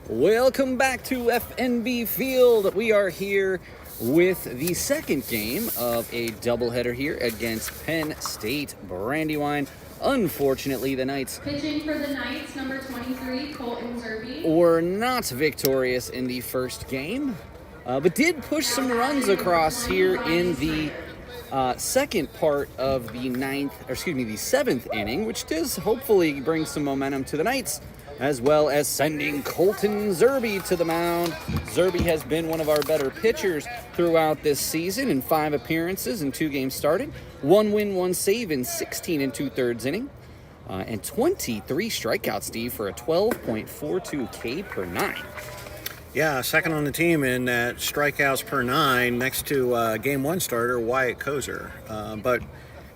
Welcome back to FNB Field. We are here with the second game of a doubleheader here against Penn State Brandywine. Unfortunately, the Knights pitching for the Knights, number 23, Colton Zerbe, were not victorious in the first game, but did push some runs across here in the second part of the seventh inning, which does hopefully bring some momentum to the Knights, as well as sending Colton Zerbe to the mound. Zerbe has been one of our better pitchers throughout this season in 5 appearances and 2 games started. 1 win, 1 save in 16 2/3 inning, and 23 strikeouts, Steve, for a 12.42 K per 9. Yeah, second on the team in that strikeouts per 9 next to Game 1 starter Wyatt Kozer. But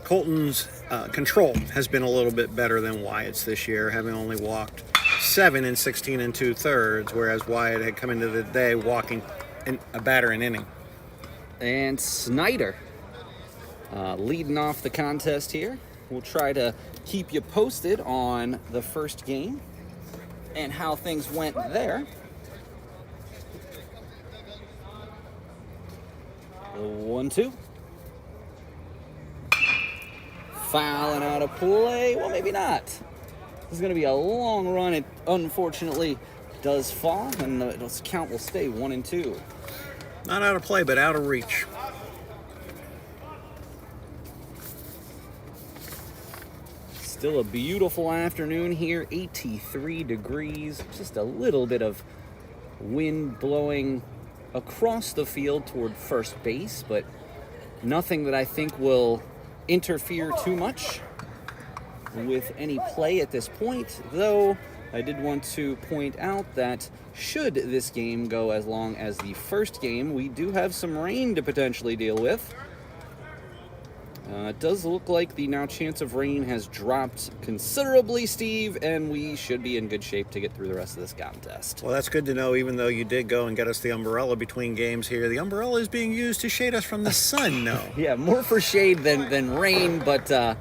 Colton's control has been a little bit better than Wyatt's this year, having only walked 7 in 16 2/3, whereas Wyatt had come into the day walking a batter an inning. And Snyder leading off the contest here. We'll try to keep you posted on the first game and how things went there. The 1-2. Fouling out of play. Well, maybe not. This is going to be a long run. It unfortunately does fall, and the count will stay 1-2. Not out of play, but out of reach. Still a beautiful afternoon here, 83 degrees. Just a little bit of wind blowing across the field toward first base, but nothing that I think will interfere too much with any play at this point, though I did want to point out that should this game go as long as the first game, we do have some rain to potentially deal with. It does look like the now chance of rain has dropped considerably, Steve, and we should be in good shape to get through the rest of this contest. Well, that's good to know, even though you did go and get us the umbrella between games here. The umbrella is being used to shade us from the sun, no. Yeah, more for shade than rain, but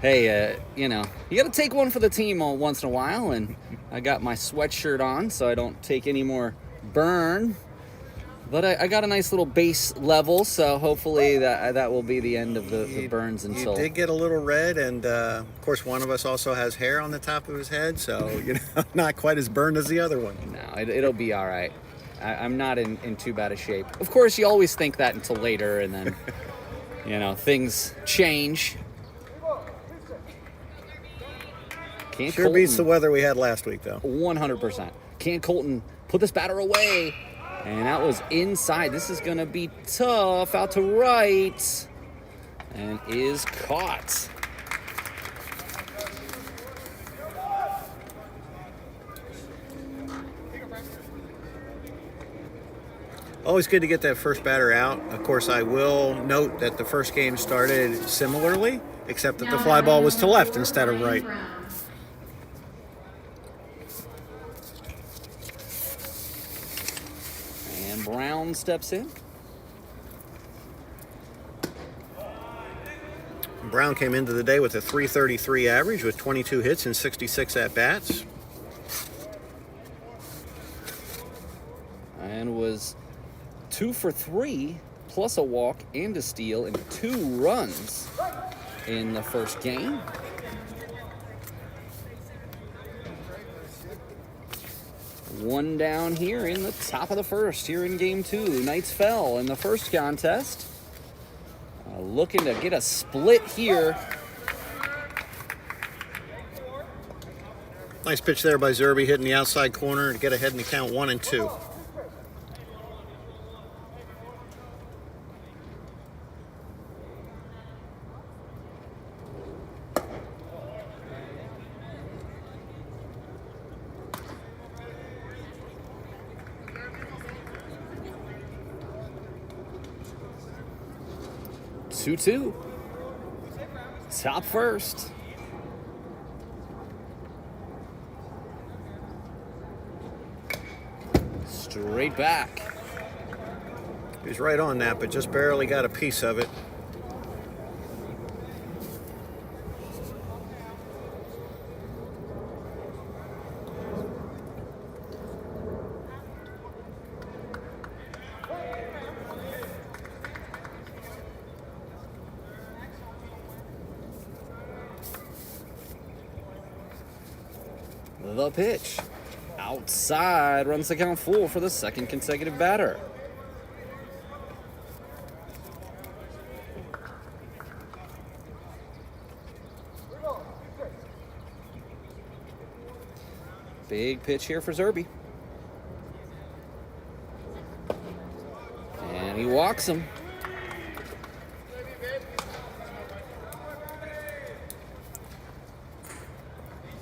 hey, you know, you got to take one for the team once in a while, and I got my sweatshirt on so I don't take any more burn. But I got a nice little base level, so hopefully that will be the end of the burns until... You did get a little red, and of course one of us also has hair on the top of his head, so not quite as burned as the other one. No, it'll be all right. I'm not in too bad a shape. Of course, you always think that until later, and then, things change. Sure beats the weather we had last week, though. 100%. Can Colton put this batter away? And that was inside. This is going to be tough. Out to right. And is caught. Always good to get that first batter out. Of course, I will note that the first game started similarly, except that the fly ball was to left instead of right. Brown steps in. Brown came into the day with a .333 average with 22 hits and 66 at-bats. And was 2 for 3, plus a walk and a steal and 2 runs in the first game. One down here in the top of the first here in game 2. Knights fell in the first contest. Looking to get a split here. Nice pitch there by Zerbe, hitting the outside corner to get ahead in the count 1-2. Two. Top first. Straight back. He's right on that, but just barely got a piece of it. The pitch. Outside, runs the count full for the second consecutive batter. Big pitch here for Zerby. And he walks him.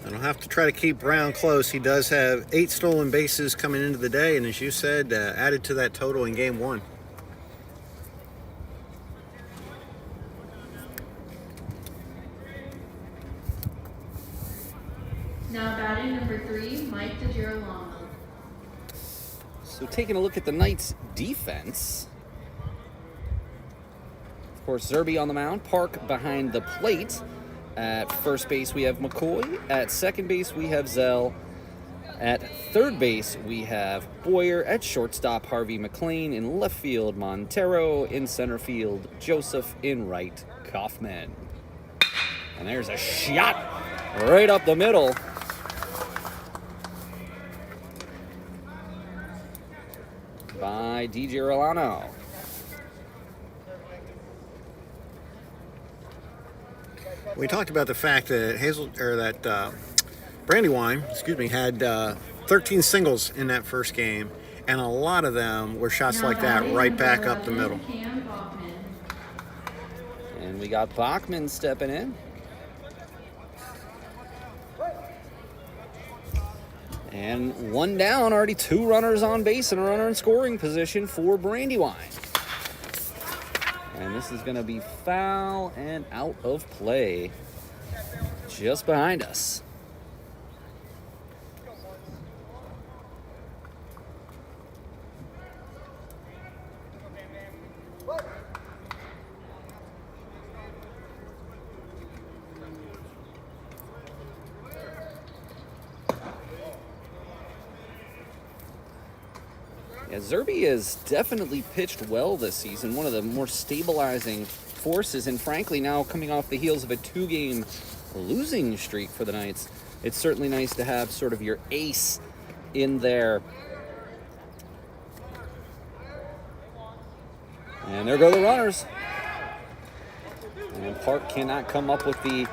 I don't have to try to keep Brown close. He does have 8 stolen bases coming into the day, and as you said, added to that total in Game 1. Now batting number 3, Mike DeGirolamo. So taking a look at the Knights' defense. Of course, Zerby on the mound, Park behind the plate. At first base, we have McCoy. At second base, we have Zell. At third base, we have Boyer. At shortstop, Harvey McLean. In left field, Montero. In center field, Joseph. In right, Kaufman. And there's a shot right up the middle. By DiGirolamo. We talked about the fact that Brandywine, had 13 singles in that first game, and a lot of them were shots like that right back up the middle. And we got Bachman stepping in. And one down, already 2 runners on base and a runner in scoring position for Brandywine. And this is going to be foul and out of play just behind us. Yeah, Zerby has definitely pitched well this season, one of the more stabilizing forces, and frankly now coming off the heels of a 2-game losing streak for the Knights, it's certainly nice to have sort of your ace in there. And there go the runners. And Park cannot come up with the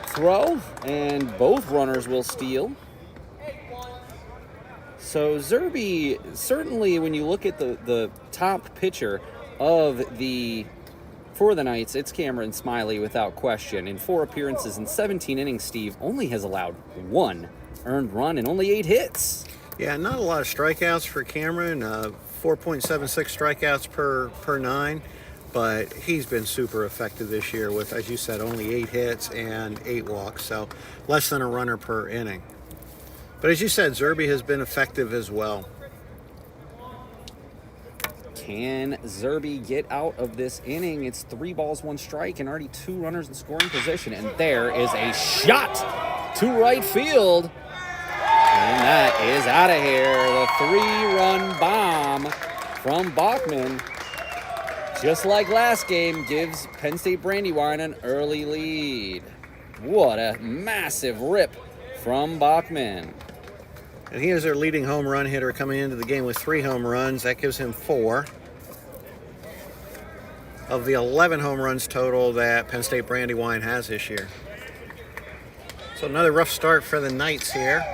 throw, and both runners will steal. So Zerby, certainly when you look at the top pitcher for the Knights, it's Cameron Smiley without question. In 4 appearances in 17 innings, Steve only has allowed 1 earned run and only 8 hits. Yeah, not a lot of strikeouts for Cameron, 4.76 strikeouts per 9, but he's been super effective this year with, as you said, only 8 hits and 8 walks, so less than a runner per inning. But as you said, Zerby has been effective as well. Can Zerby get out of this inning? It's 3 balls, 1 strike, and already 2 runners in scoring position. And there is a shot to right field. And that is out of here. The 3-run bomb from Bachman, just like last game, gives Penn State Brandywine an early lead. What a massive rip from Bachman. And he is their leading home run hitter coming into the game with 3 home runs. That gives him 4 of the 11 home runs total that Penn State Brandywine has this year. So another rough start for the Knights here.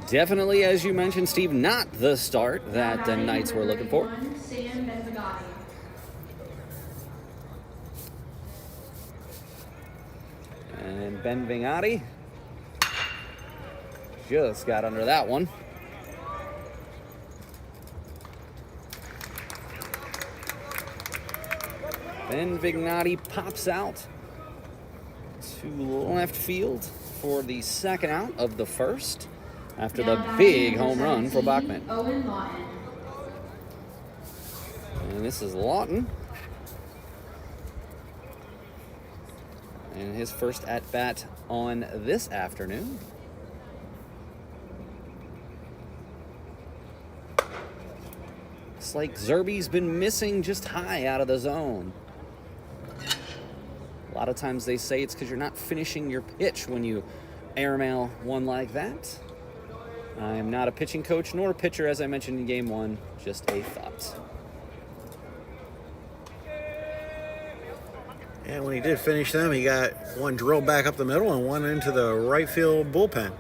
Definitely, as you mentioned, Steve, not the start that the Knights were looking for. And Ben Vingati just got under that one. Ben Vingati pops out to left field for the second out of the first, after the big home run for Bachman. And this is Lawton. in his first at-bat on this afternoon. It's like Zerby's been missing just high out of the zone. A lot of times they say it's because you're not finishing your pitch when you airmail one like that. I am not a pitching coach nor a pitcher, as I mentioned in game one, just a thought. And when he did finish them, he got one drilled back up the middle and one into the right field bullpen.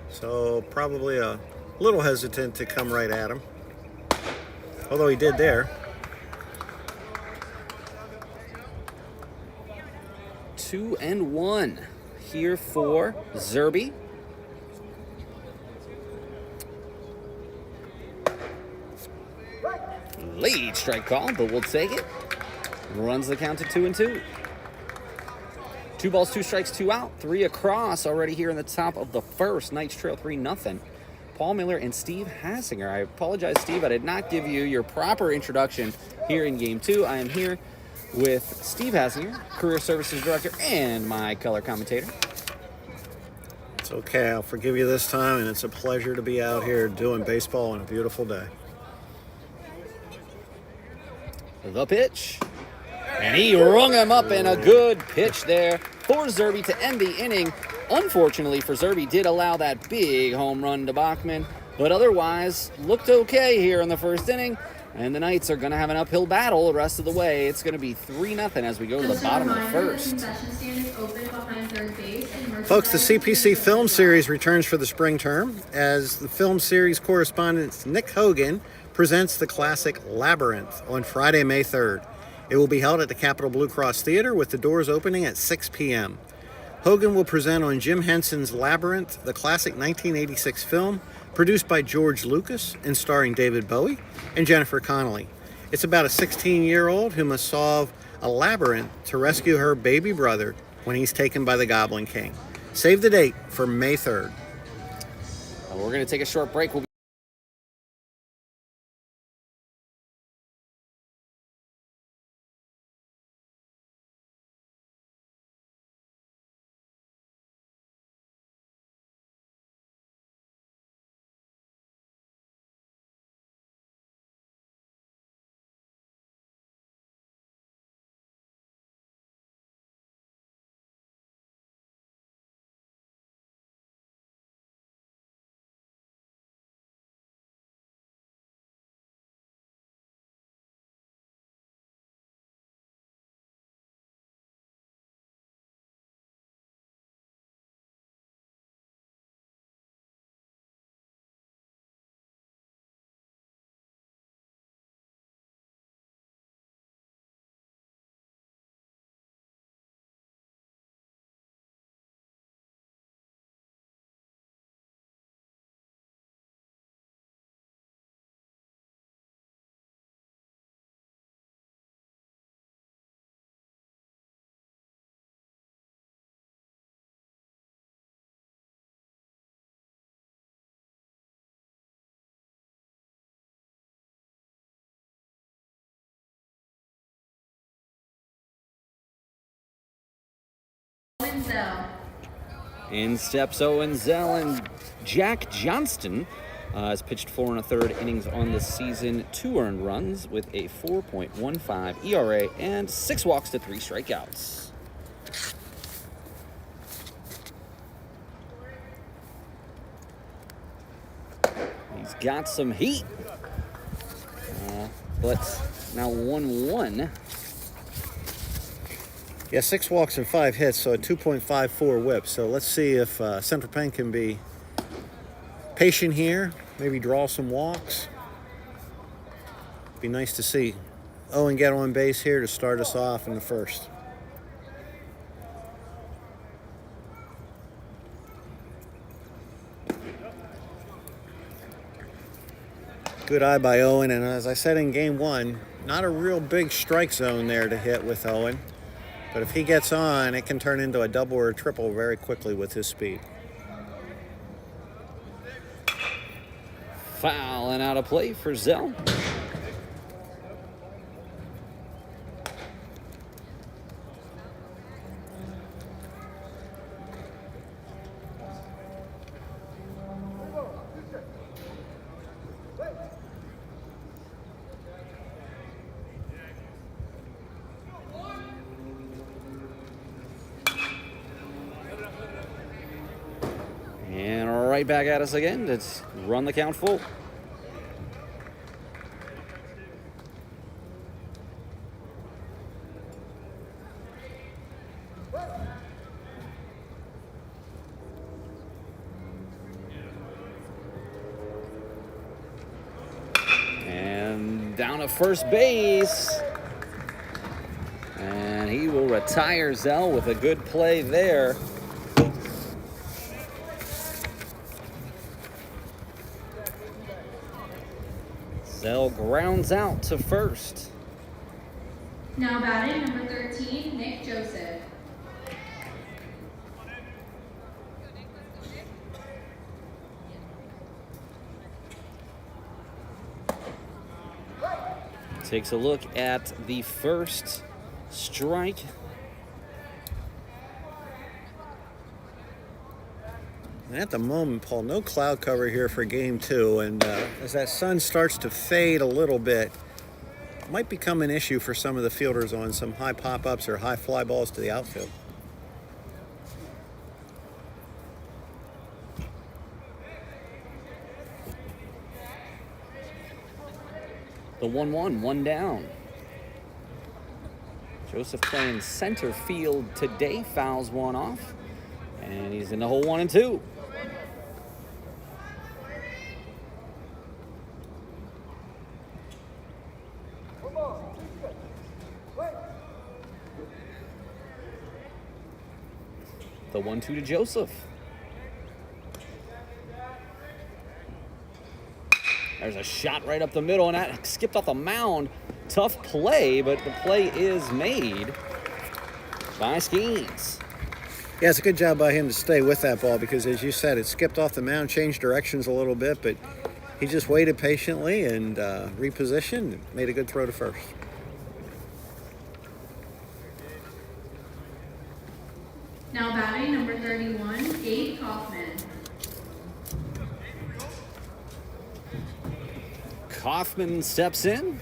So probably a little hesitant to come right at him. Although he did there. 2-1 here for Zerby. Late strike call, but we'll take it. Runs the count to 2-2. 2 balls, 2 strikes, 2 out. 3 across already here in the top of the first. Knights trail 3-0. Paul Miller and Steve Hassinger. I apologize, Steve. I did not give you your proper introduction here in game 2. I am here with Steve Hassinger, Career Services Director, and my color commentator. It's okay. I'll forgive you this time, and it's a pleasure to be out here doing baseball on a beautiful day. The pitch. And he rung him up in a good pitch there for Zerby to end the inning. Unfortunately for Zerby, did allow that big home run to Bachman, but otherwise looked okay here in the first inning. And the Knights are going to have an uphill battle the rest of the way. It's going to be 3-0 as we go to the bottom of the first. Folks, the CPC Film Series returns for the spring term as the film series correspondent Nick Hogan presents the classic Labyrinth on Friday, May 3rd. It will be held at the Capitol Blue Cross Theater with the doors opening at 6 p.m. Hogan will present on Jim Henson's Labyrinth, the classic 1986 film produced by George Lucas and starring David Bowie and Jennifer Connelly. It's about a 16-year-old who must solve a labyrinth to rescue her baby brother when he's taken by the Goblin King. Save the date for May 3rd. We're going to take a short break. We'll in steps Owen Zell, and Jack Johnston has pitched 4 1/3 innings on the season, 2 earned runs with a 4.15 ERA and 6 walks to 3 strikeouts. He's got some heat, but now 1-1. Yeah, 6 walks and 5 hits, so a 2.54 whip. So let's see if Central Penn can be patient here, maybe draw some walks. Be nice to see Owen get on base here to start us off in the first. Good eye by Owen, and as I said in game 1, not a real big strike zone there to hit with Owen. But if he gets on, it can turn into a double or a triple very quickly with his speed. Foul and out of play for Zell. right back at us again to run the count full. And down to first base. And he will retire Zell with a good play there. Zell grounds out to first. Now batting, number 13, Nick Joseph. Takes a look at the first strike. And at the moment, Paul, no cloud cover here for game 2. And as that sun starts to fade a little bit, it might become an issue for some of the fielders on some high pop-ups or high fly balls to the outfield. The 1-1, one down. Joseph playing center field today, fouls one off. And he's in the hole 1 and 2. The 1-2 to Joseph. There's a shot right up the middle, and that skipped off the mound. Tough play, but the play is made by Skeens. Yeah, it's a good job by him to stay with that ball because, as you said, it skipped off the mound, changed directions a little bit, but he just waited patiently and repositioned and made a good throw to first. Now batting, number 31, Gabe Kaufman. Kaufman steps in.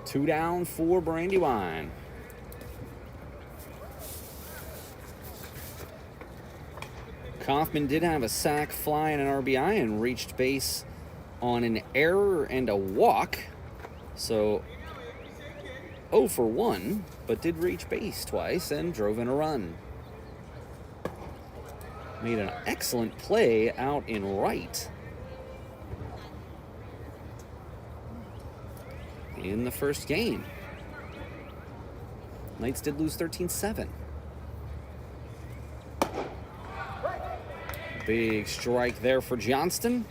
2 down for Brandywine. Kaufman did have a sac, fly, and an RBI and reached base on an error and a walk. So 0 for 1, but did reach base twice and drove in a run. Made an excellent play out in right in the first game. Knights did lose 13-7. Big strike there for Johnston.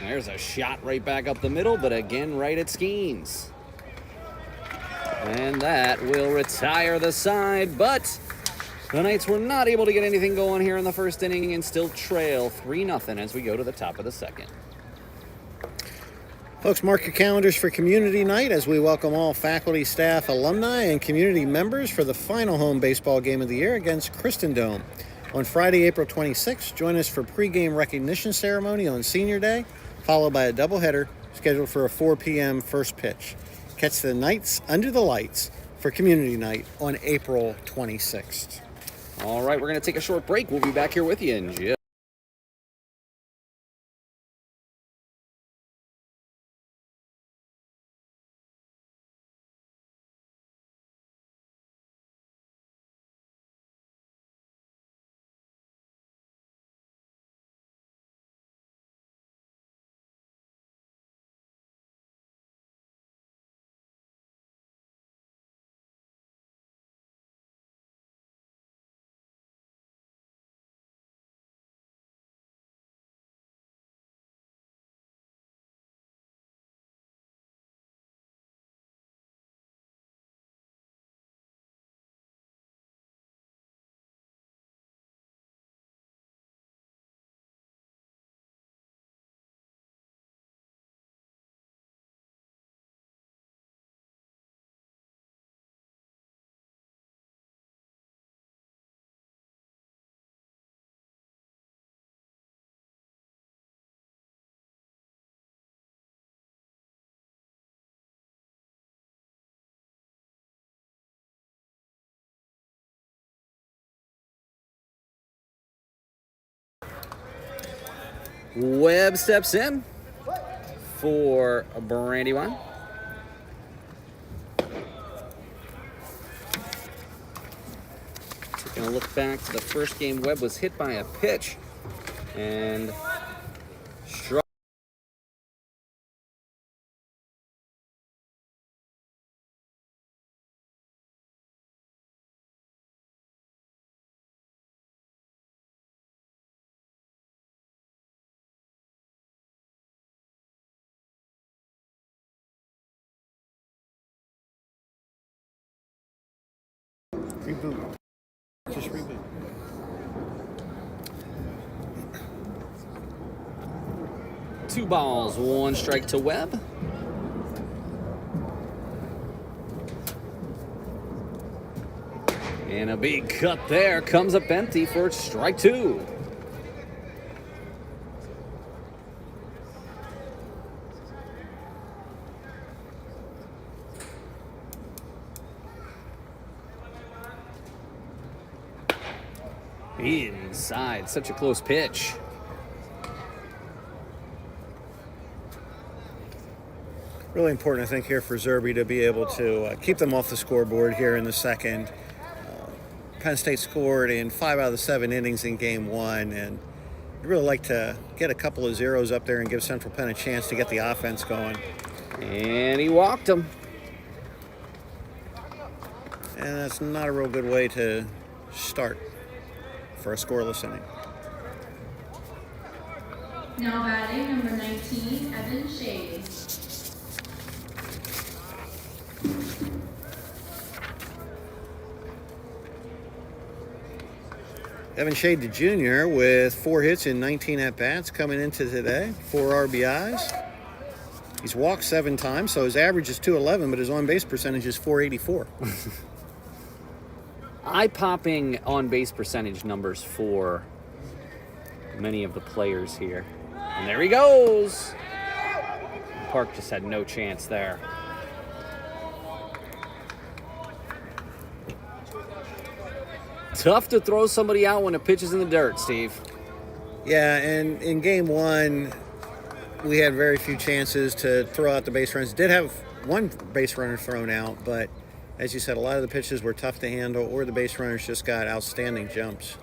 There's a shot right back up the middle, but again right at Skeens. And that will retire the side, but the Knights were not able to get anything going here in the first inning and still trail 3-0 as we go to the top of the second. Folks, mark your calendars for community night as we welcome all faculty, staff, alumni, and community members for the final home baseball game of the year against Christendome. On Friday, April 26th, join us for pregame recognition ceremony on Senior Day, followed by a doubleheader scheduled for a 4 p.m. first pitch. Catch the Knights under the lights for community night on April 26th. All right, we're going to take a short break. We'll be back here with you in just Webb steps in for Brandywine. Taking a look back to the first game, Webb was hit by a pitch and struck. Reboot. Just reboot. Two balls, one strike to Webb. And a big cut there. Comes up empty for strike two. Inside, such a close pitch. Really important, I think, here for Zerby to be able to keep them off the scoreboard here in the second. Penn State scored in 5 out of the 7 innings in game 1, and I'd really like to get a couple of zeros up there and give Central Penn a chance to get the offense going. And he walked him. And that's not a real good way to start for a scoreless inning. Now batting, number 19, Evan Shade. Evan Shade, the junior, with 4 hits in 19 at-bats coming into today, 4 RBIs. He's walked 7 times, so his average is 211, but his on-base percentage is 484. Eye-popping on-base percentage numbers for many of the players here. And there he goes. Park just had no chance there. Tough to throw somebody out when a pitch is in the dirt, Steve. Yeah, and in game 1, we had very few chances to throw out the base runners. Did have 1 base runner thrown out, but as you said, a lot of the pitches were tough to handle, or the base runners just got outstanding jumps.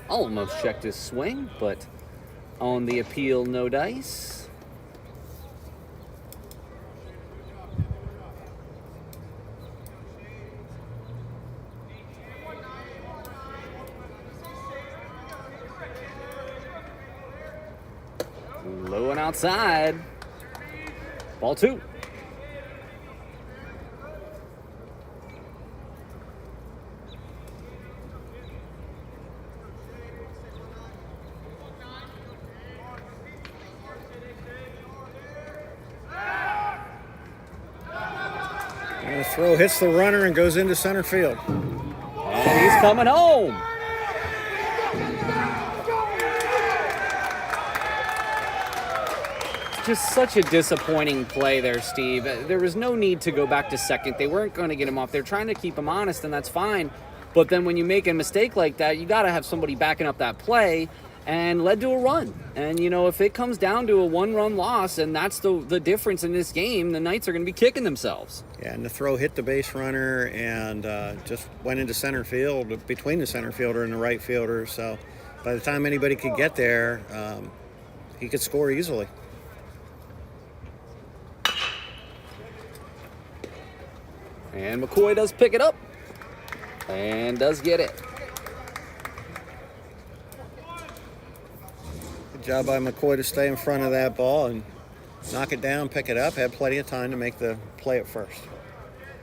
Almost checked his swing, but on the appeal, no dice. Low and outside. Ball 2. And the throw hits the runner and goes into center field. And he's coming home. Just such a disappointing play there, Steve. There was no need to go back to second. They weren't going to get him off. They're trying to keep him honest, and that's fine. But then when you make a mistake like that, you got to have somebody backing up that play, and led to a run. And, you know, if it comes down to a 1-run loss, and that's the difference in this game, the Knights are going to be kicking themselves. Yeah, and the throw hit the base runner and just went into center field between the center fielder and the right fielder. So by the time anybody could get there, he could score easily. And McCoy does pick it up and does get it. Good job by McCoy to stay in front of that ball and knock it down, pick it up. Had plenty of time to make the play at first.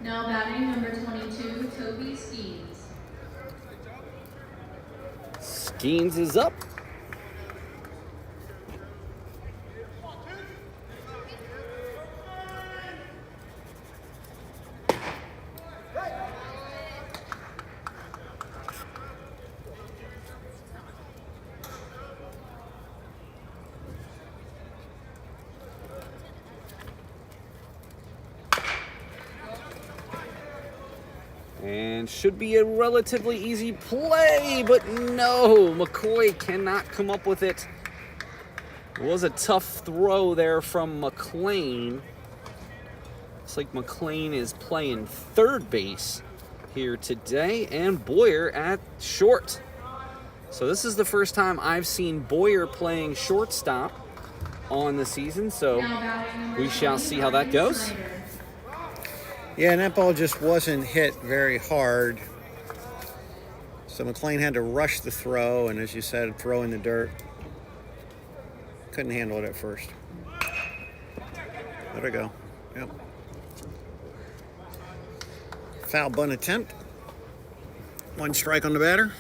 Now batting, number 22, Toby Skeens. Skeens is up. And should be a relatively easy play, but no, McCoy cannot come up with it. It was a tough throw there from McLean. Looks like McLean is playing third base here today, and Boyer at short. So this is the first time I've seen Boyer playing shortstop on the season, so we shall see how that goes. Yeah, and that ball just wasn't hit very hard. So McLean had to rush the throw, and as you said, throw in the dirt. Couldn't handle it at first. Let it go. Yep. Foul bunt attempt. 1 strike on the batter.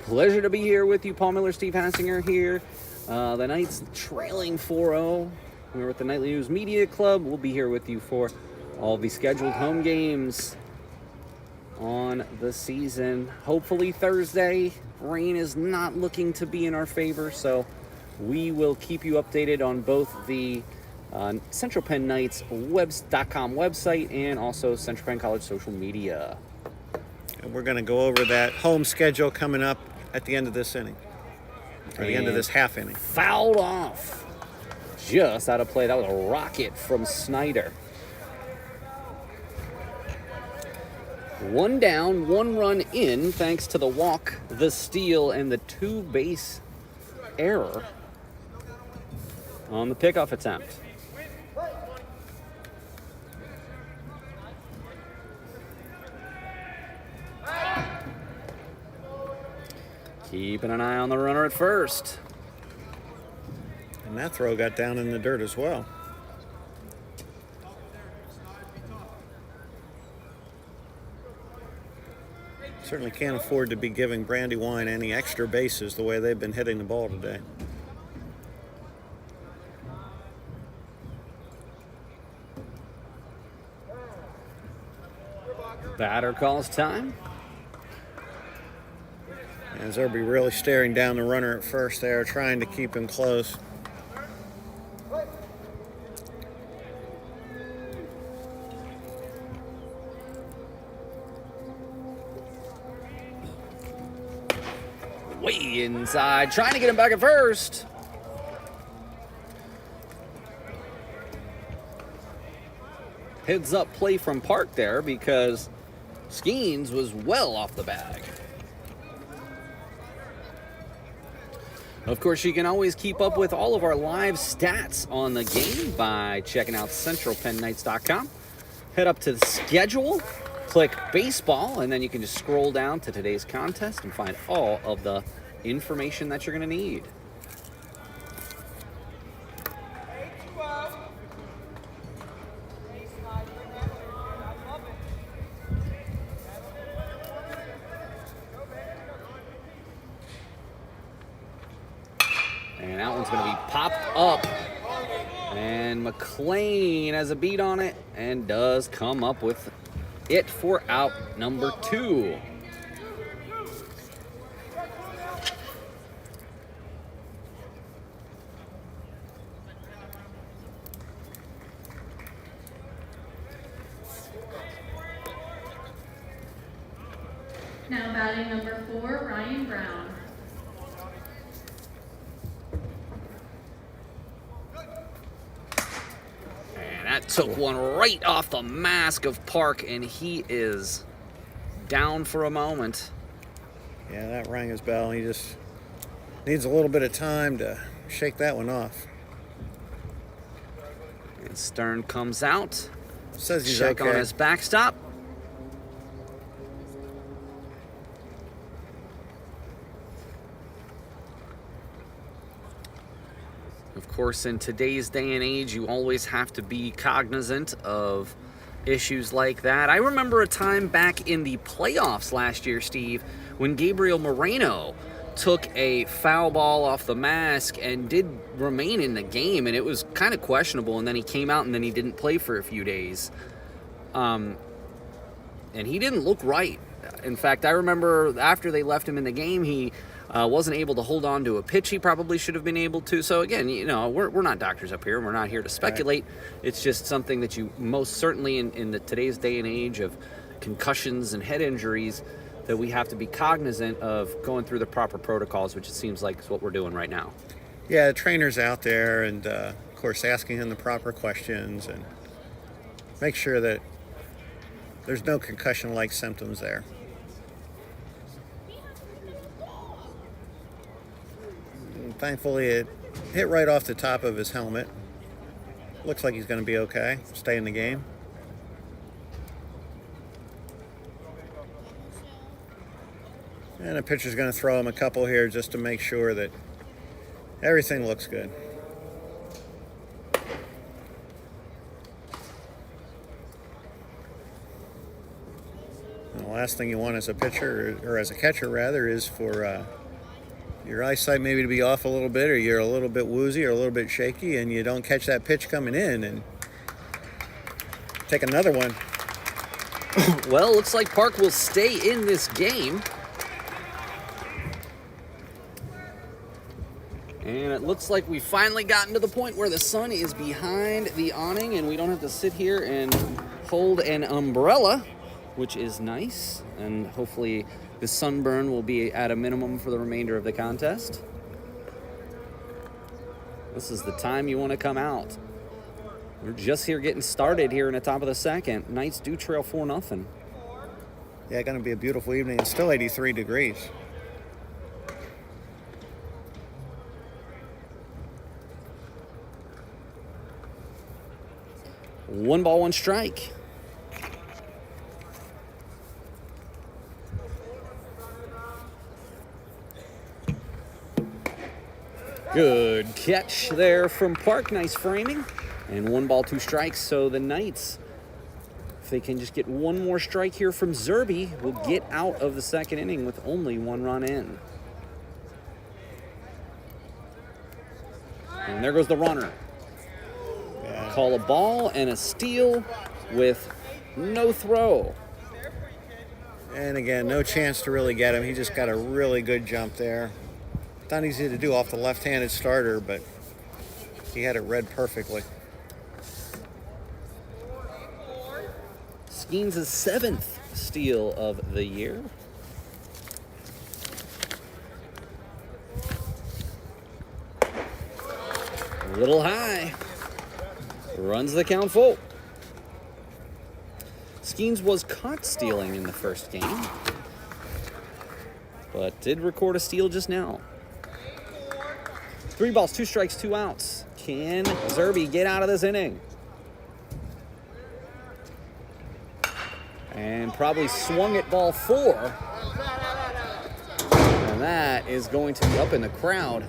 Pleasure to be here with you. Paul Miller, Steve Hassinger here. The Knights trailing 4-0. We're with the Nightly News Media Club. We'll be here with you for all the scheduled home games on the season. Hopefully Thursday. Rain is not looking to be in our favor, so we will keep you updated on both the Central Penn Knights .com website and also Central Penn College social media. And we're going to go over that home schedule coming up at the end of this inning. Or the end of this half inning. Fouled off. Just out of play. That was a rocket from Snyder. 1 down, 1 run in, thanks to the walk, the steal, and the 2-base error on the pickoff attempt. Keeping an eye on the runner at first. And that throw got down in the dirt as well. Certainly can't afford to be giving Brandywine any extra bases the way they've been hitting the ball today. Batter calls time. And Zerby really staring down the runner at first there, trying to keep him close. Way inside, trying to get him back at first. Heads up play from Park there because Skeens was well off the bag. Of course, you can always keep up with all of our live stats on the game by checking out centralpennknights.com. Head up to the schedule, click baseball, and then you can just scroll down to today's contest and find all of the information that you're going to need. And that one's going to be popped up. And McLean has a beat on it and does come up with it for out number 2. Now batting number 4, Ryan Brown. And that took one right off the mask of Park, and he is down for a moment. Yeah, that rang his bell. He just needs a little bit of time to shake that one off. And Stern comes out. Says he's Check okay. on his backstop. Of course, in today's day and age, you always have to be cognizant of issues like that. I remember a time back in the playoffs last year, Steve, when Gabriel Moreno took a foul ball off the mask and did remain in the game, and it was kind of questionable, and then he came out and then he didn't play for a few days. And he didn't look right. In fact, I remember after they left him in the game, he Wasn't able to hold on to a pitch he probably should have been able to. So again, we're not doctors up here. We're not here to speculate. Right. It's just something that you most certainly in today's day and age of concussions and head injuries, that we have to be cognizant of going through the proper protocols, which it seems like is what we're doing right now. Yeah, the trainer's out there and, of course, asking him the proper questions and make sure that there's no concussion-like symptoms there. And thankfully, it hit right off the top of his helmet. Looks like he's going to be okay, stay in the game. And the pitcher's going to throw him a couple here just to make sure that everything looks good. And the last thing you want as a pitcher, or as a catcher rather, is for your eyesight maybe to be off a little bit, or you're a little bit woozy or a little bit shaky, and you don't catch that pitch coming in and take another one. Well, looks like Park will stay in this game. And it looks like we've finally gotten to the point where the sun is behind the awning and we don't have to sit here and hold an umbrella, which is nice. And hopefully the sunburn will be at a minimum for the remainder of the contest. This is the time you want to come out. We're just here getting started here in the top of the second. Knights do trail 4-0. Yeah, going to be a beautiful evening. It's still 83 degrees. One ball, one strike. Good catch there from Park. Nice framing. And one ball, two strikes. So the Knights, if they can just get one more strike here from Zerby, will get out of the second inning with only one run in. And there goes the runner. Call a ball and a steal with no throw. And again, no chance to really get him. He just got a really good jump there. Not easy to do off the left-handed starter, but he had it read perfectly. Skeens' 7th steal of the year. A little high. Runs the count full. Skeens was caught stealing in the first game, but did record a steal just now. 3 balls, 2 strikes, 2 outs. Can Zerby get out of this inning? And probably swung at ball 4. And that is going to be up in the crowd.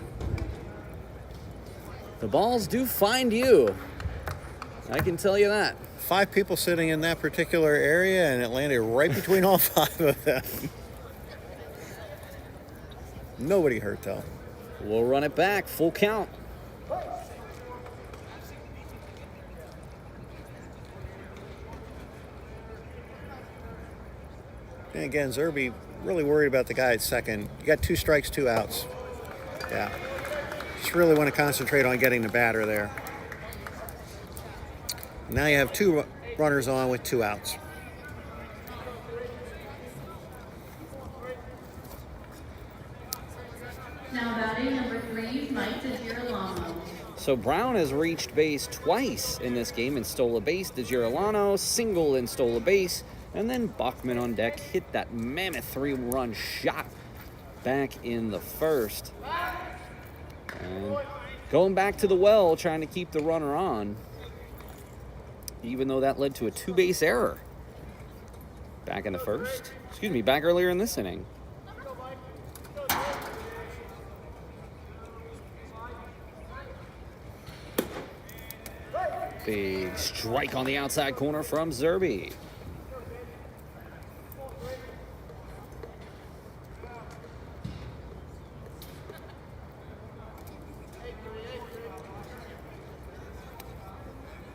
The balls do find you. I can tell you that. 5 people sitting in that particular area, and it landed right between all 5 of them. Nobody hurt, though. We'll run it back. Full count. And again, Zerby really worried about the guy at second. You got 2 strikes, 2 outs. Yeah. Just really want to concentrate on getting the batter there. Now you have 2 runners on with 2 outs. Now batting number 3, Mike DeGirolamo. So Brown has reached base twice in this game and stole a base. DeGirolamo single and stole a base. And then Bachman on deck hit that mammoth 3-run shot back in the first. And going back to the well, trying to keep the runner on, even though that led to a 2-base error back in the first. Back earlier in this inning. Big strike on the outside corner from Zerby.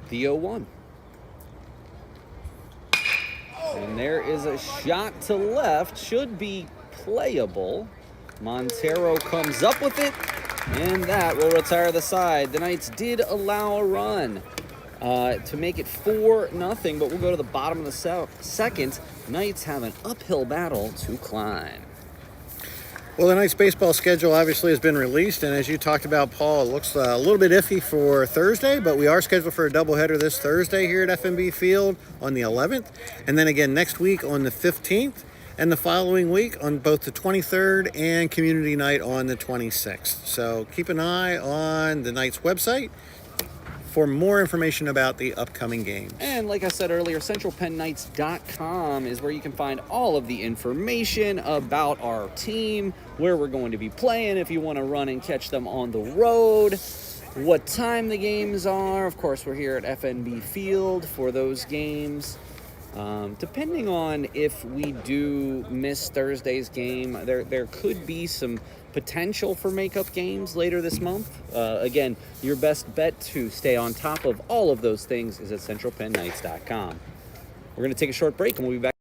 The 0-1. And there is a shot to left. Should be playable. Montero comes up with it, and that will retire the side. The Knights did allow a run to make it 4-0, but we'll go to the bottom of the second. Knights have an uphill battle to climb. Well, the Knights baseball schedule obviously has been released, and as you talked about, Paul, it looks a little bit iffy for Thursday, but we are scheduled for a doubleheader this Thursday here at FMB Field on the 11th, and then again next week on the 15th, and the following week on both the 23rd and Community Night on the 26th. So keep an eye on the Knights website for more information about the upcoming games. And like I said earlier, centralpennknights.com is where you can find all of the information about our team, where we're going to be playing if you want to run and catch them on the road, what time the games are. Of course, we're here at FNB Field for those games. Depending on if we do miss Thursday's game, there could be some potential for makeup games later this month. Again, your best bet to stay on top of all of those things is at centralpennknights.com. We're going to take a short break and we'll be back.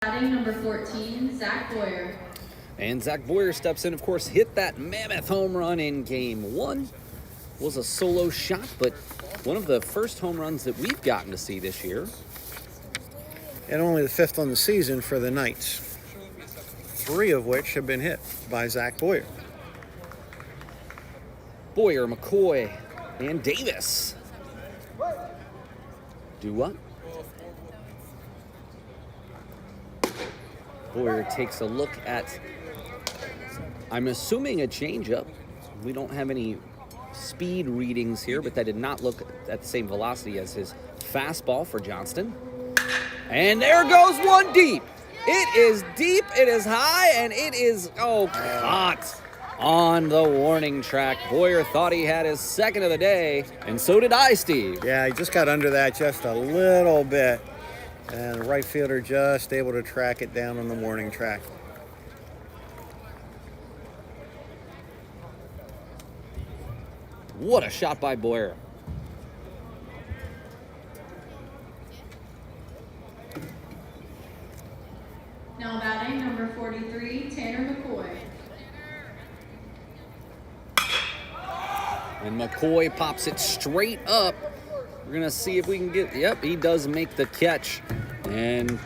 Batting number 14, Zach Boyer. And Zach Boyer steps in, of course, hit that mammoth home run in game one. Was a solo shot, but one of the first home runs that we've gotten to see this year. And only the 5th on the season for the Knights, 3 of which have been hit by Zach Boyer. Boyer, McCoy, and Davis. Do what? Boyer takes a look at, I'm assuming, a changeup. We don't have any speed readings here, but that did not look at the same velocity as his fastball for Johnston. And there goes one deep. It is deep, it is high, and it is, caught on the warning track. Boyer thought he had his second of the day, and so did I, Steve. Yeah, he just got under that just a little bit. And the right fielder just able to track it down on the warning track. What a shot by Boyer. Now batting number 43, Tanner McCoy. And McCoy pops it straight up. We're going to see if we can get, yep, he does make the catch. And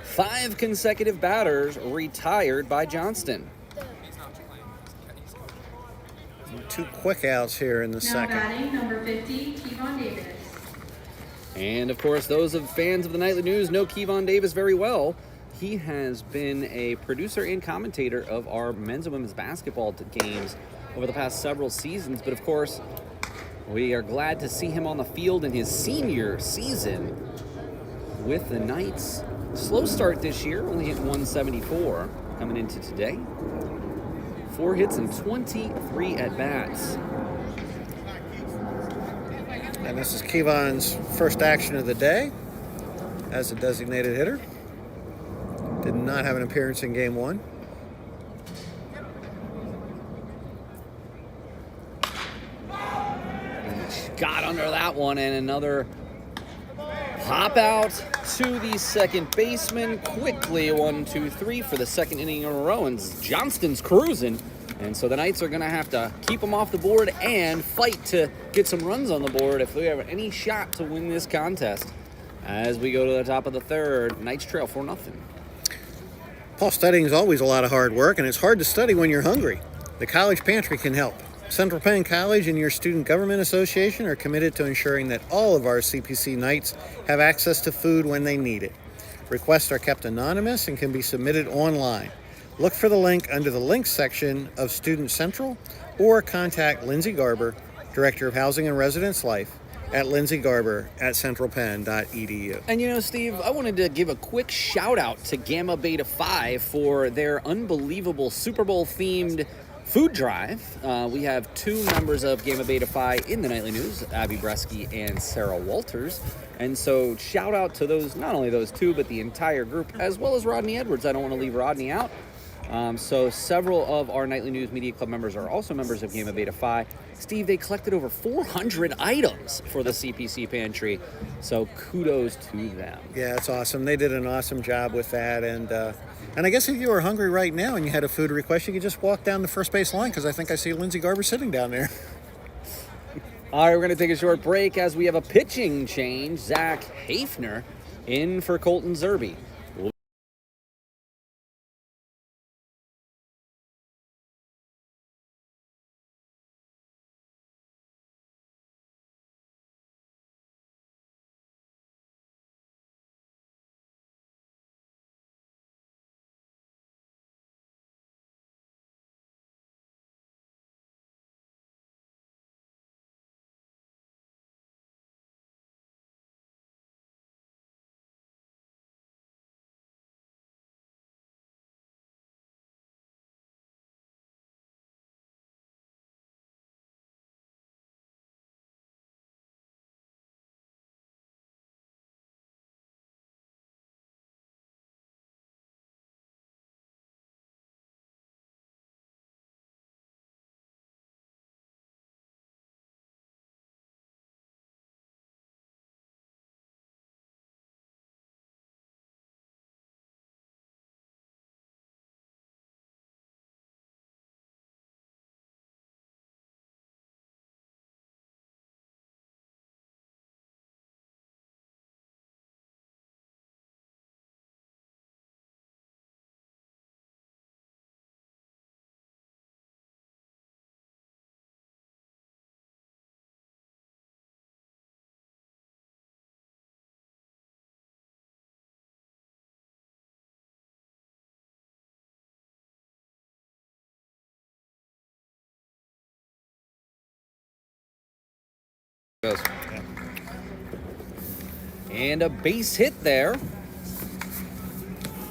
5 consecutive batters retired by Johnston. 2 quick outs here in the Now second. batting number 50, Kevon Davis. And of course, those of fans of the Nightly News know Kevon Davis very well. He has been a producer and commentator of our men's and women's basketball games over the past several seasons. But of course, we are glad to see him on the field in his senior season with the Knights. Slow start this year, only hit 174 coming into today. 4 hits and 23 at-bats. And this is Kevon's first action of the day as a designated hitter. Did not have an appearance in game 1. Got under that one, and another pop out to the second baseman quickly. 1, 2, 3 for the second inning in a row, and Johnston's cruising. And so the Knights are going to have to keep them off the board and fight to get some runs on the board if they have any shot to win this contest. As we go to the top of the third, Knights trail 4-0. Paul, studying is always a lot of hard work, and it's hard to study when you're hungry. The college pantry can help. Central Penn College and your Student Government Association are committed to ensuring that all of our CPC Knights have access to food when they need it. Requests are kept anonymous and can be submitted online. Look for the link under the links section of Student Central, or contact Lindsay Garber, Director of Housing and Residence Life, at lindsaygarber@centralpenn.edu. And Steve, I wanted to give a quick shout out to Gamma Beta Phi for their unbelievable Super Bowl themed food drive. We have 2 members of Gamma Beta Phi in the Nightly News, Abbee Breski and Sarah Walters. And so shout out to those, not only those 2, but the entire group, as well as Rodney Edwards. I don't want to leave Rodney out. So several of our Nightly News Media Club members are also members of Gamma Beta Phi. Steve, they collected over 400 items for the CPC pantry, so kudos to them. Yeah, it's awesome. They did an awesome job with that, and I guess if you were hungry right now and you had a food request, you could just walk down the first base line, because I think I see Lindsay Garber sitting down there. All right, we're going to take a short break as we have a pitching change. Zach Hafner in for Colton Zerbe. And a base hit there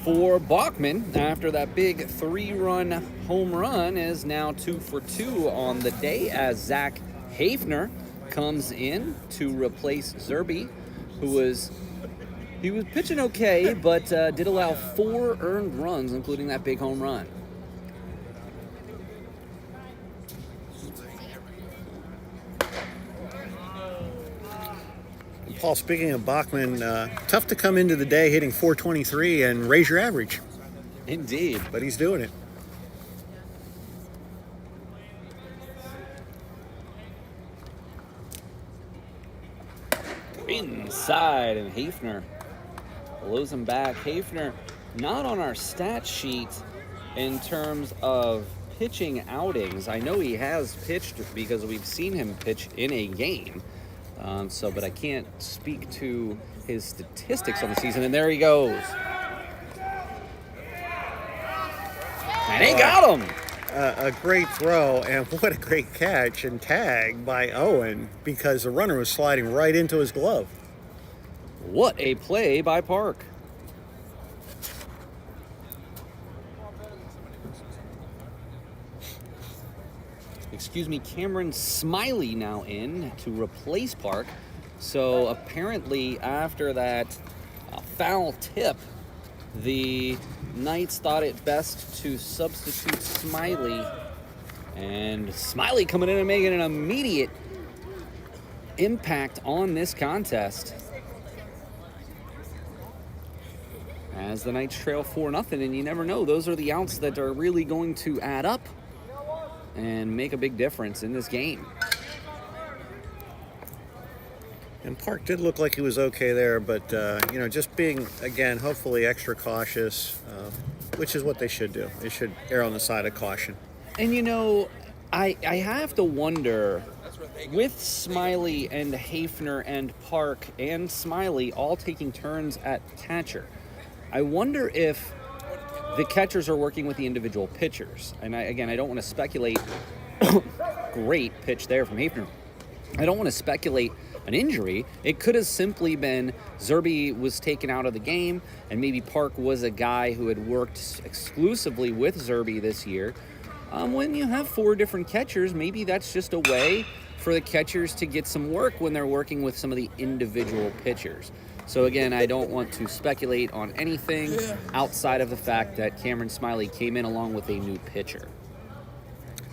for Bachman after that big 3-run home run is now 2 for 2 on the day as Zach Hafner comes in to replace Zerbe, who was pitching okay, but did allow 4 earned runs, including that big home run. Paul, speaking of Bachman, tough to come into the day hitting .423 and raise your average. Indeed. But he's doing it. Inside, and Hafner blows him back. Hafner not on our stat sheet in terms of pitching outings. I know he has pitched because we've seen him pitch in a game. But I can't speak to his statistics on the season. And there he goes. And he got him. A great throw, and what a great catch and tag by Owen, because the runner was sliding right into his glove. What a play by Park. Cameron Smiley now in to replace Park. So apparently after that foul tip, the Knights thought it best to substitute Smiley. And Smiley coming in and making an immediate impact on this contest. As the Knights trail 4-0, and you never know, those are the outs that are really going to add up and make a big difference in this game. And Park did look like he was okay there, but, just being, again, hopefully extra cautious, which is what they should do. They should err on the side of caution. And, I have to wonder, with Smiley and Hafner and Park and Smiley all taking turns at catcher, I wonder if the catchers are working with the individual pitchers. And, I don't want to speculate. Great pitch there from Hafner. I don't want to speculate an injury. It could have simply been Zerbe was taken out of the game, and maybe Park was a guy who had worked exclusively with Zerbe this year. When you have 4 different catchers, maybe that's just a way for the catchers to get some work when they're working with some of the individual pitchers. So again, I don't want to speculate on anything outside of the fact that Cameron Smiley came in along with a new pitcher.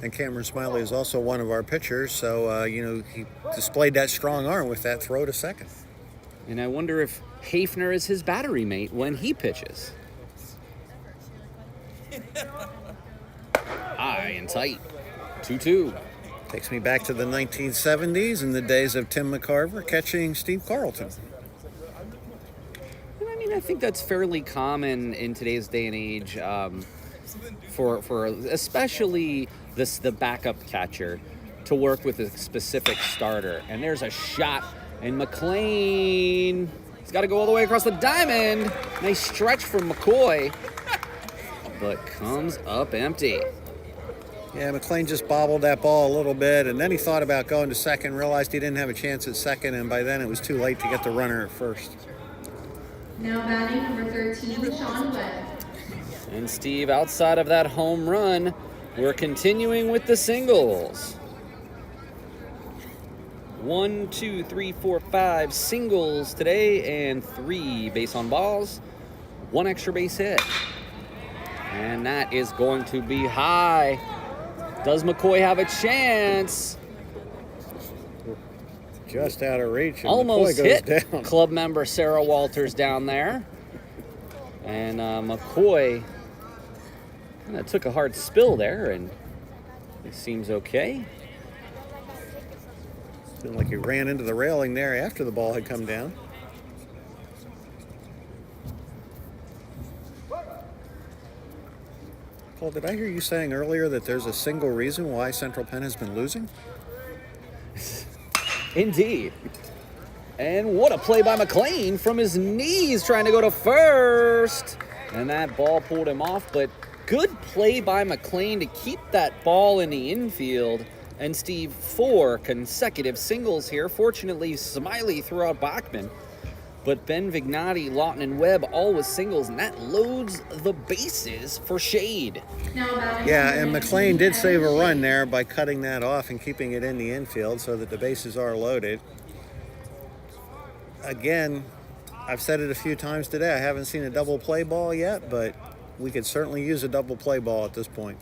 And Cameron Smiley is also one of our pitchers, so, he displayed that strong arm with that throw to second. And I wonder if Hafner is his battery mate when he pitches. High and tight. 2-2. Takes me back to the 1970s and the days of Tim McCarver catching Steve Carlton. I think that's fairly common in today's day and age, for especially the backup catcher to work with a specific starter. And there's a shot, and McLean, he's got to go all the way across the diamond. Nice stretch from McCoy, but comes up empty. Yeah, McLean just bobbled that ball a little bit, and then he thought about going to second, realized he didn't have a chance at second, and by then it was too late to get the runner at first. Now batting number 13, Sean Webb. And Steve, outside of that home run, we're continuing with the singles. 1, 2, 3, 4, 5 singles today, and 3 base on balls, 1 extra base hit. And that is going to be high. Does McCoy have a chance? Just out of reach. And Almost McCoy hit goes down. club member Sarah Walters down there. And McCoy kind of took a hard spill there, and it seems okay. Seemed like he ran into the railing there after the ball had come down. Paul, did I hear you saying earlier that there's a single reason why Central Penn has been losing? Indeed. And what a play by McLean from his knees, trying to go to first. And that ball pulled him off, but good play by McLean to keep that ball in the infield. And Steve, 4 consecutive singles here. Fortunately, Smiley threw out Bachman. But Ben Vignati, Lawton, and Webb all with singles, and that loads the bases for Shade. Yeah, and McLean did save a run there by cutting that off and keeping it in the infield so that the bases are loaded. Again, I've said it a few times today, I haven't seen a double play ball yet, but we could certainly use a double play ball at this point.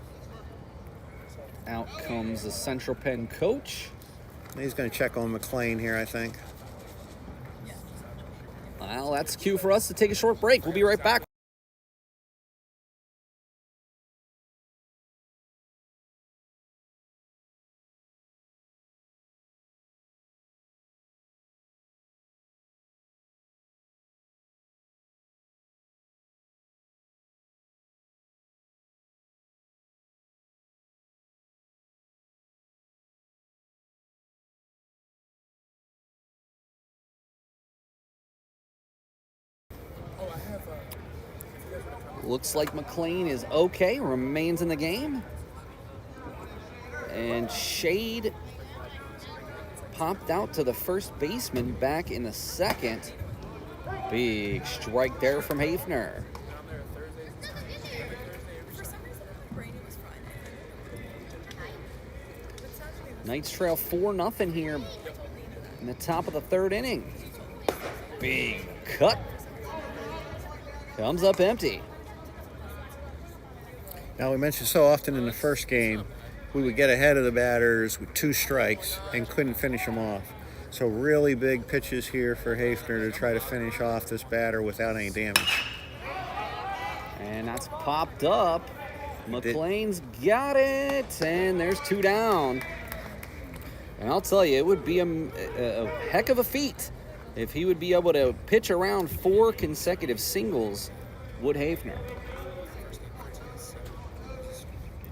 Out comes the Central Penn coach. He's going to check on McLean here, I think. Well, that's cue for us to take a short break. We'll be right back. Looks like McLean is okay, remains in the game. And Shade popped out to the first baseman back in the second. Big strike there from Hafner. Knights trail 4-0 here in the top of the third inning. Big cut. Comes up empty. Now, we mentioned so often in the first game, we would get ahead of the batters with 2 strikes and couldn't finish them off. So really big pitches here for Hafner to try to finish off this batter without any damage. And that's popped up. McLean's got it, and there's 2 down. And I'll tell you, it would be a heck of a feat if he would be able to pitch around 4 consecutive singles, Wood Hafner.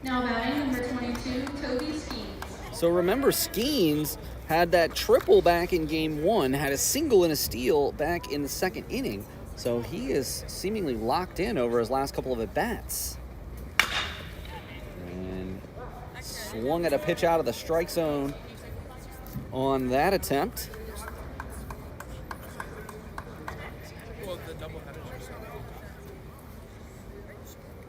Now batting number 22, Toby Skeens. So remember, Skeens had that triple back in game 1, had a single and a steal back in the 2nd inning. So he is seemingly locked in over his last couple of at-bats. And swung at a pitch out of the strike zone on that attempt.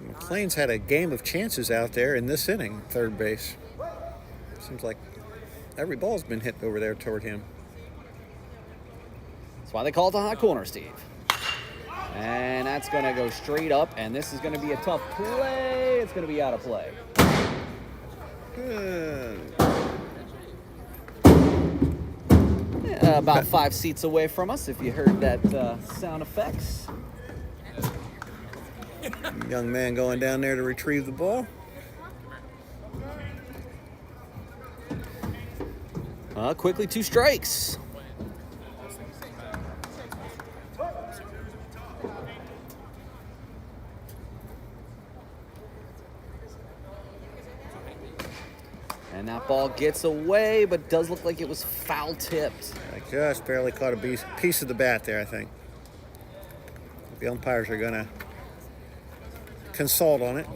McLean's had a game of chances out there in this inning, third base. Seems like every ball's been hit over there toward him. That's why they call it the hot corner, Steve. And that's going to go straight up, and this is going to be a tough play. It's going to be out of play. Good. About 5 seats away from us, if you heard that sound effects. Young man going down there to retrieve the ball. Quickly 2 strikes. And that ball gets away, but does look like it was foul tipped. I just barely caught a piece of the bat there, I think. The umpires are going to consult on it.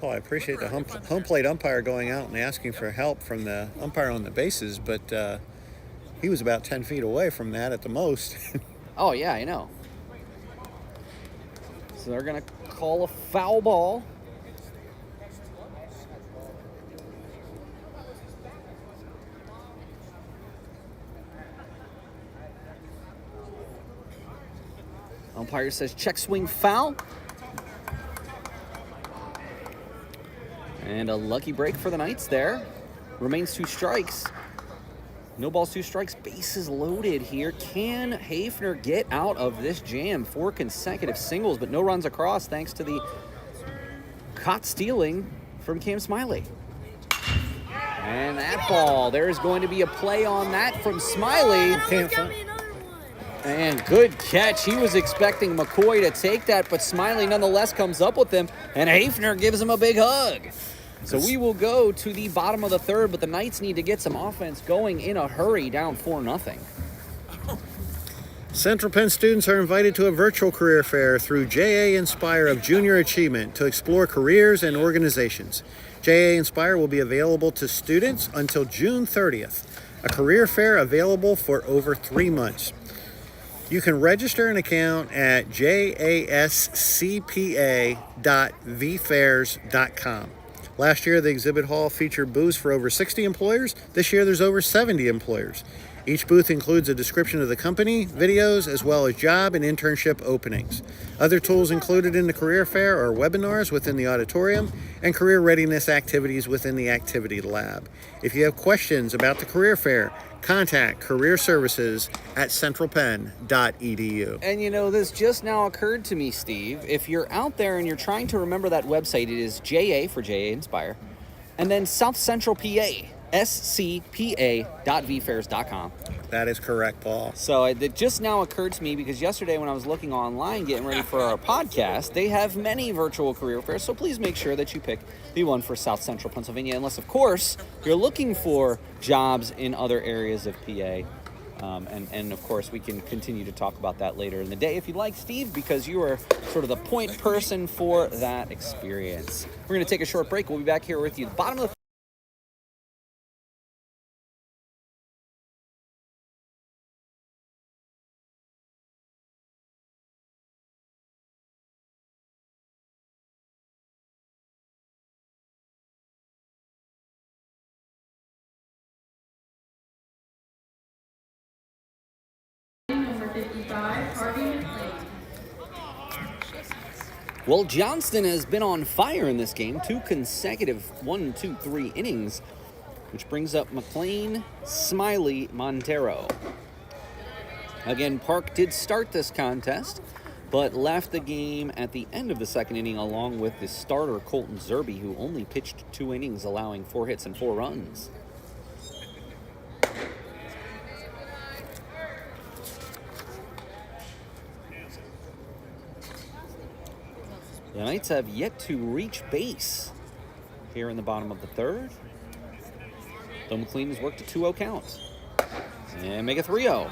Oh, I appreciate the home plate umpire going out and asking for help from the umpire on the bases, but he was about 10 feet away from that at the most. Oh, yeah, I know. So they're going to call a foul ball. Umpire says check swing foul. And a lucky break for the Knights there. Remains 2 strikes. No balls, 2 strikes. Bases loaded here. Can Hafner get out of this jam? 4 consecutive singles, but no runs across thanks to the caught stealing from Cam Smiley. And that ball, there is going to be a play on that from Smiley. And good catch. He was expecting McCoy to take that, but Smiley nonetheless comes up with him, and Hafner gives him a big hug. So we will go to the bottom of the 3rd, but the Knights need to get some offense going in a hurry, down 4-0. Central Penn students are invited to a virtual career fair through JA Inspire of Junior Achievement to explore careers and organizations. JA Inspire will be available to students until June 30th. A career fair available for over 3 months. You can register an account at jascpa.vfairs.com. Last year, the exhibit hall featured booths for over 60 employers. This year, there's over 70 employers. Each booth includes a description of the company, videos, as well as job and internship openings. Other tools included in the career fair are webinars within the auditorium and career readiness activities within the activity lab. If you have questions about the career fair, contact Career Services at centralpenn.edu. And you know, this just now occurred to me, Steve. If you're out there and you're trying to remember that website, it is JA for JA Inspire, and then South Central PA, scpa.vfairs.com. That is correct, Paul. So it just now occurred to me because yesterday when I was looking online getting ready for our podcast, they have many virtual career fairs, so please make sure that you pick the one for South Central Pennsylvania, unless, of course, you're looking for jobs in other areas of PA. And of course, we can continue to talk about that later in the day if you'd like, Steve, because you are sort of the point person for that experience. We're going to take a short break. We'll be back here with you at the bottom of the Number 55, Harvey McLean. Well, Johnston has been on fire in this game. 2 consecutive 1, 2, 3 innings which brings up McLean, Smiley, Montero. Again, Park did start this contest, but left the game at the end of the second inning along with the starter Colton Zerby, who only pitched 2 innings, allowing 4 hits and 4 runs. The Knights have yet to reach base here in the bottom of the third. Though McLean has worked a 2-0 count. And make a 3-0.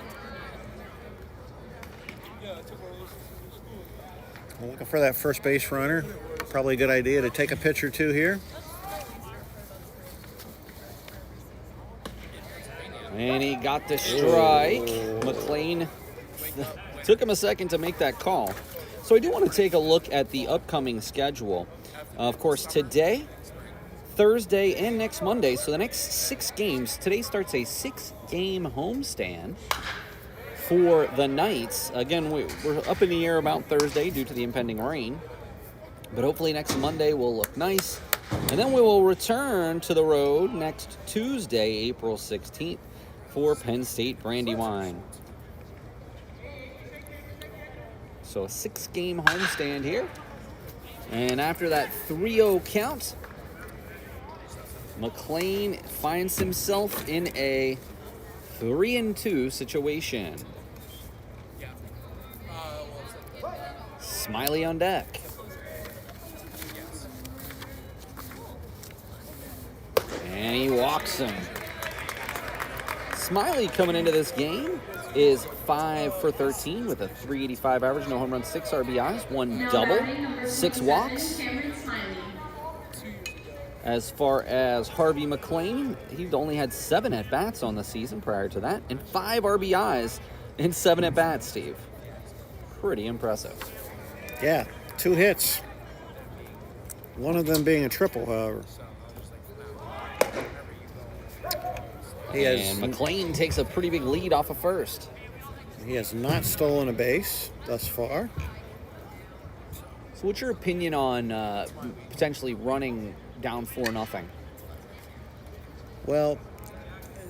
Well, looking for that first base runner. Probably a good idea to take a pitch or two here. And he got the strike. McLean took him a second to make that call. So I do want to take a look at the upcoming schedule. Of course, today, Thursday, and next Monday. So the next 6 games. Today starts a 6-game homestand for the Knights. Again, we're up in the air about Thursday due to the impending rain. But hopefully next Monday will look nice. And then we will return to the road next Tuesday, April 16th, for Penn State Brandywine. So a 6-game homestand here. And after that 3-0 count, McLean finds himself in a 3-2 situation. Smiley on deck. And he walks him. Smiley coming into this game is 5 for 13 with a .385 average, no home runs, 6 RBIs, 1 double, 6 walks. As far as Harvey McLean, he only had 7 at-bats on the season prior to that, and 5 RBIs in 7 at-bats, Steve. Pretty impressive. Yeah, 2 hits. One of them being a triple, however. And McLean takes a pretty big lead off of first. He has not stolen a base thus far. So what's your opinion on potentially running down 4-0? Well,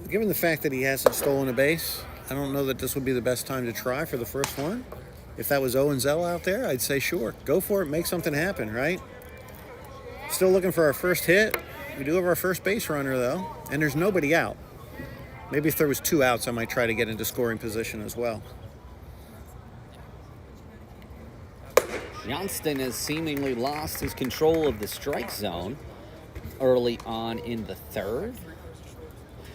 given the fact that he hasn't stolen a base, I don't know that this would be the best time to try for the first one. If that was Owen Zell out there, I'd say sure. Go for it, make something happen, right? Still looking for our first hit. We do have our first base runner, though, and there's nobody out. Maybe if there was 2 outs, I might try to get into scoring position as well. Johnston has seemingly lost his control of the strike zone early on in the third.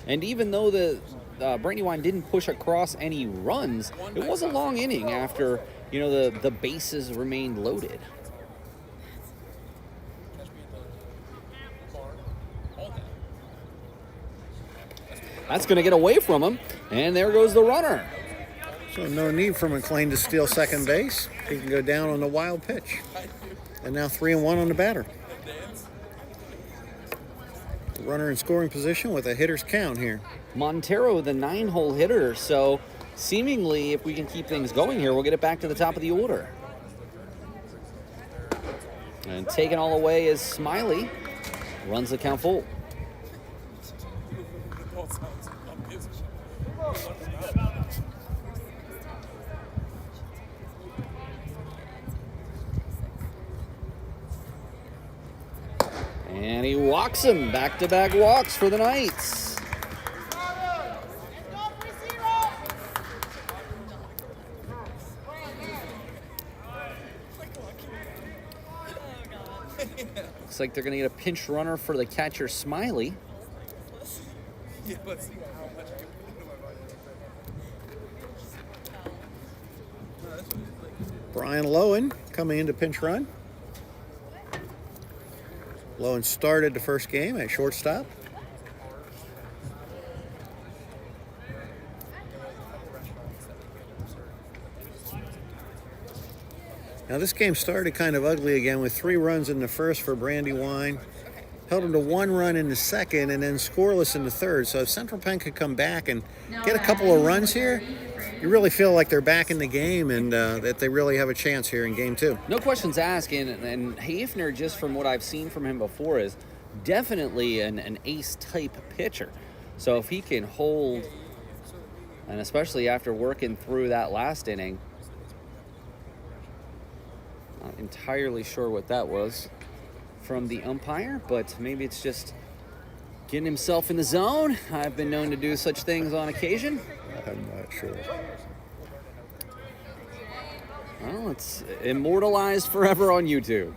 And even though the Brandywine didn't push across any runs, it was a long inning after, the bases remained loaded. That's going to get away from him, and there goes the runner. So no need for McLean to steal second base. He can go down on the wild pitch. And now 3-1 on the batter. The runner in scoring position with a hitter's count here. Montero, the 9-hole hitter, so seemingly if we can keep things going here, we'll get it back to the top of the order. And taken all away is Smiley. Runs the count full. And he walks him. Back-to-back walks for the Knights. Looks like they're going to get a pinch runner for the catcher, Smiley. Brian Lowen coming into pinch run. Lowen started the first game at shortstop. Now this game started kind of ugly again with 3 runs in the first for Brandywine. Held them to 1 run in the second and then scoreless in the third. So if Central Penn could come back and get a couple of runs here, you really feel like they're back in the game and that they really have a chance here in game 2. No questions asked, and Hafner, just from what I've seen from him before, is definitely an ace-type pitcher. So if he can hold, and especially after working through that last inning, not entirely sure what that was from the umpire, but maybe it's just getting himself in the zone. I've been known to do such things on occasion. I'm not sure. Well, it's immortalized forever on YouTube.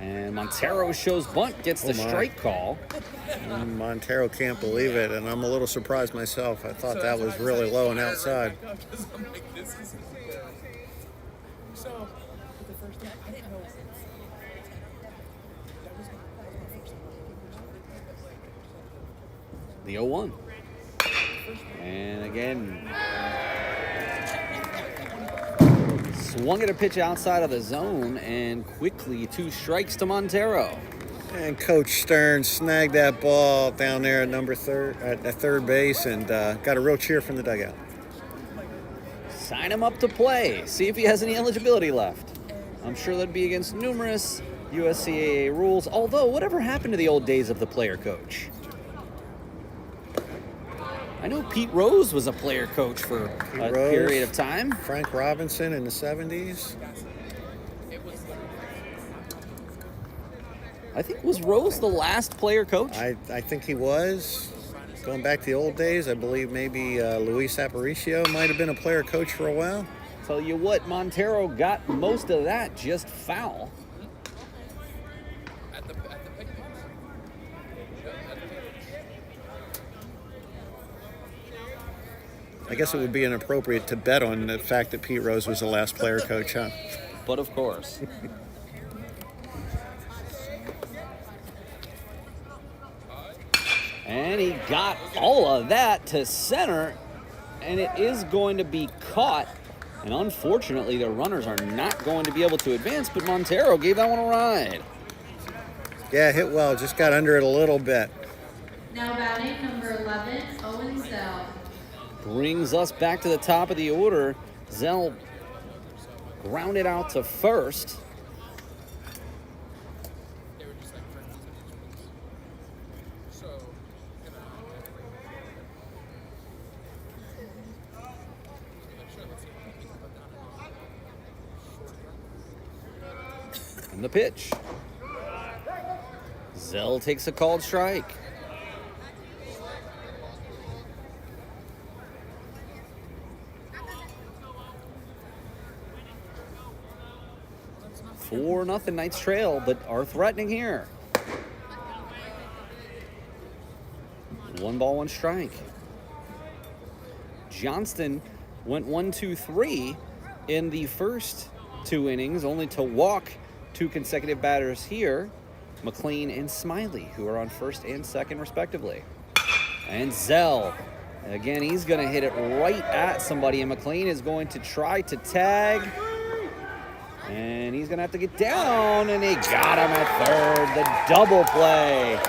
And Montero shows bunt, gets the strike call. Montero can't believe it, and I'm a little surprised myself. I thought that was really low and outside. The 0-1. And again, swung at a pitch outside of the zone, and quickly 2 strikes to Montero. And Coach Stern snagged that ball down there at third base, and got a real cheer from the dugout. Sign him up to play. See if he has any eligibility left. I'm sure that'd be against numerous USCAA rules. Although, whatever happened to the old days of the player coach? I know Pete Rose was a player coach for a period of time. Frank Robinson in the 70s. I think, was Rose the last player coach? I think he was. Going back to the old days, I believe maybe Luis Aparicio might have been a player coach for a while. Tell you what, Montero got most of that just foul. I guess it would be inappropriate to bet on the fact that Pete Rose was the last player coach, huh? But of course. And he got all of that to center, and it is going to be caught. And unfortunately, the runners are not going to be able to advance, but Montero gave that one a ride. Yeah, hit well, just got under it a little bit. Now batting number 11, Owen Zell. Brings us back to the top of the order. Zell grounded out to first. And the pitch. Zell takes a called strike. Four nothing Knights trail, but are threatening here. 1 ball, 1 strike. Johnston went 1-2-3 in the first 2 innings, only to walk 2 consecutive batters here, McLean and Smiley, who are on first and second respectively. And Zell, again, he's going to hit it right at somebody, and McLean is going to try to tag. And he's going to have to get down, and he got him at third. The double play.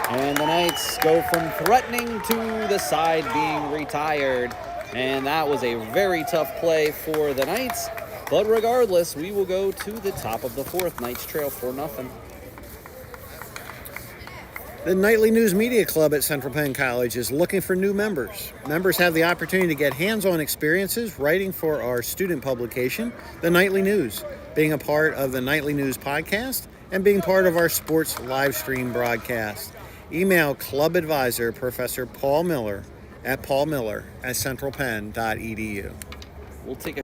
And the Knights go from threatening to the side being retired. And that was a very tough play for the Knights. But regardless, we will go to the top of the 4th. Knights trail 4-0. The Nightly News Media Club at Central Penn College is looking for new members. Members have the opportunity to get hands-on experiences writing for our student publication, The Nightly News, being a part of the Nightly News podcast, and being part of our sports live stream broadcast. Email Club Advisor Professor Paul Miller at paulmiller@centralpenn.edu. We'll take a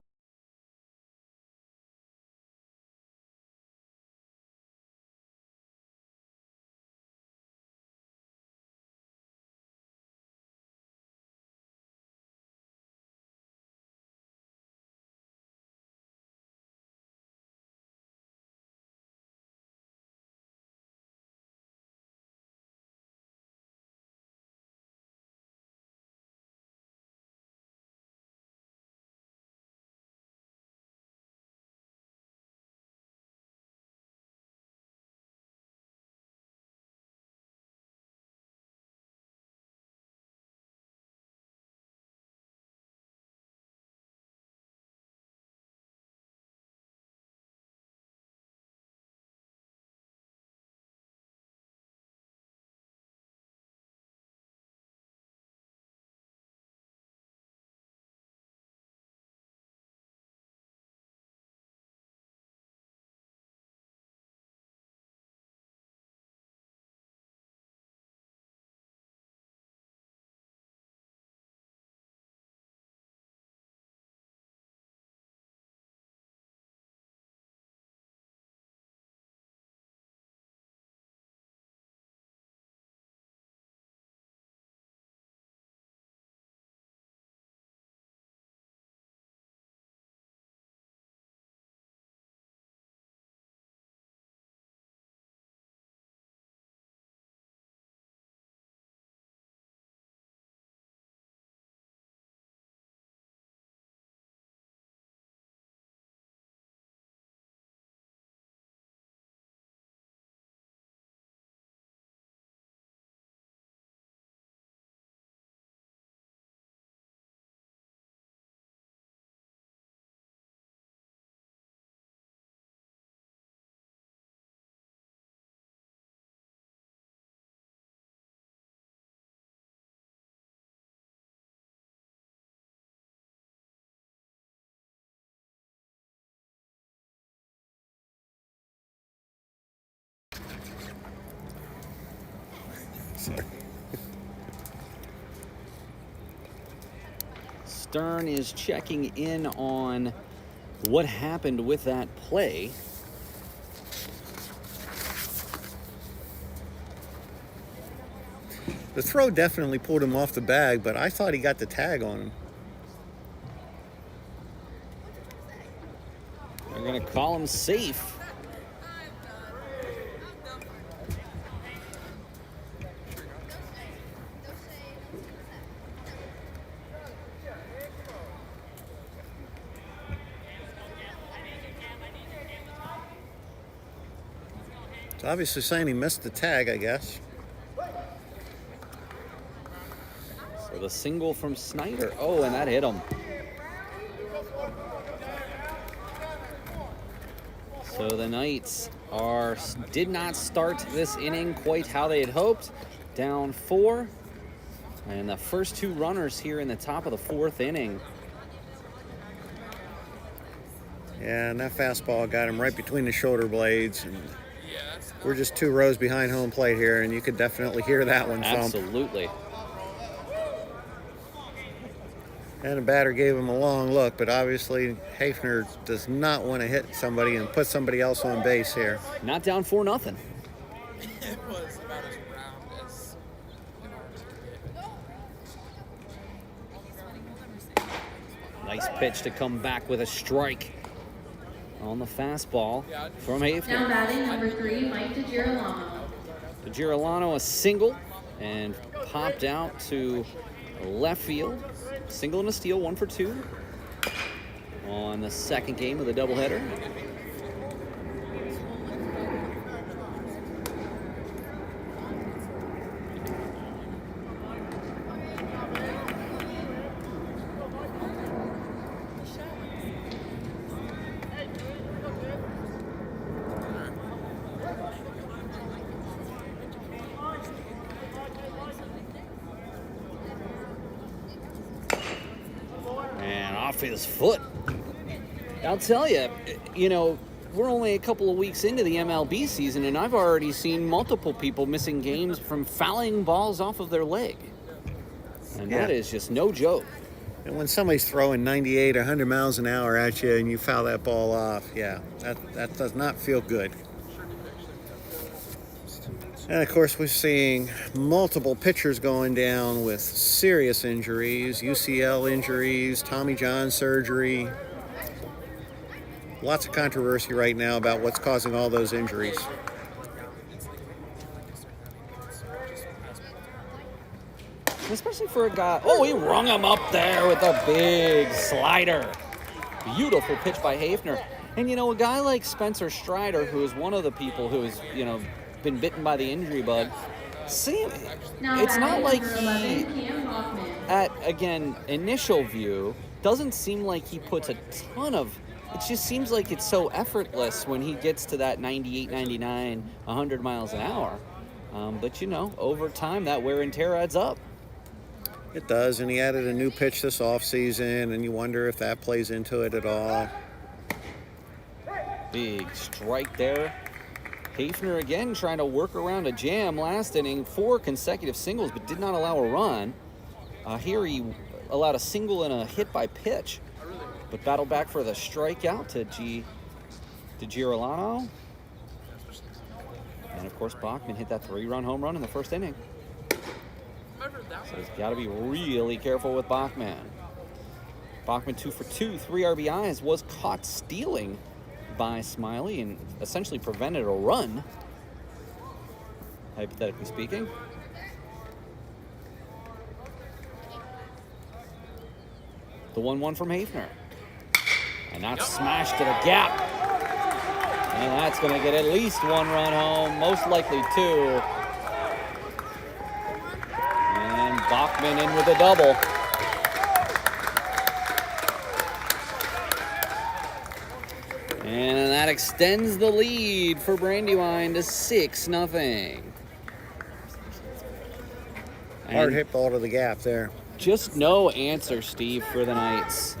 Sorry. Stern is checking in on what happened with that play. The throw definitely pulled him off the bag, but I thought he got the tag on him. They're going to call him safe. It's obviously saying he missed the tag, I guess. So the single from Snyder. Oh, and that hit him. So the Knights did not start this inning quite how they had hoped. Down 4. And the first 2 runners here in the top of the 4th inning. Yeah, and that fastball got him right between the shoulder blades. And we're just 2 rows behind home plate here, and you could definitely hear that one thump. Absolutely. And the batter gave him a long look, but obviously Hassinger does not want to hit somebody and put somebody else on base here. Not down 4-0. It was about as round as an arm. Nice pitch to come back with a strike on the fastball from Now Hassinger. batting number 3, Mike DeGirolamo. DeGirolamo a single and popped out to left field. Single and a steal, 1 for 2 on the second game of the doubleheader. Off his foot. I'll tell you, we're only a couple of weeks into the MLB season, and I've already seen multiple people missing games from fouling balls off of their leg. And that is just no joke. And when somebody's throwing 98, 100 miles an hour at you and you foul that ball off, that does not feel good. And of course, we're seeing multiple pitchers going down with serious injuries, UCL injuries, Tommy John surgery. Lots of controversy right now about what's causing all those injuries. Especially for a guy. Oh, he rung him up there with a big slider. Beautiful pitch by Hassinger. And, a guy like Spencer Strider, who is one of the people who is, been bitten by the injury bug. It's not like he, at, again, initial view, doesn't seem like he puts a ton of, it just seems like it's so effortless when he gets to that 98, 99, 100 miles an hour. But, over time, that wear and tear adds up. It does, and he added a new pitch this offseason, and you wonder if that plays into it at all. Big strike there. Hassinger again trying to work around a jam last inning, 4 consecutive singles, but did not allow a run. Here he allowed a single and a hit by pitch, but battled back for the strikeout to Girolamo. And of course, Bachman hit that 3-run home run in the first inning. So he's got to be really careful with Bachman. Bachman 2 for 2, 3 RBIs, was caught stealing by Smiley and essentially prevented a run, hypothetically speaking. The 1-1 from Hassinger. And that's smashed to the gap. And that's going to get at least 1 run home, most likely 2. And Bachman in with a double. And that extends the lead for Brandywine to 6-0. Hard hit ball to the gap there. Just no answer, Steve, for the Knights.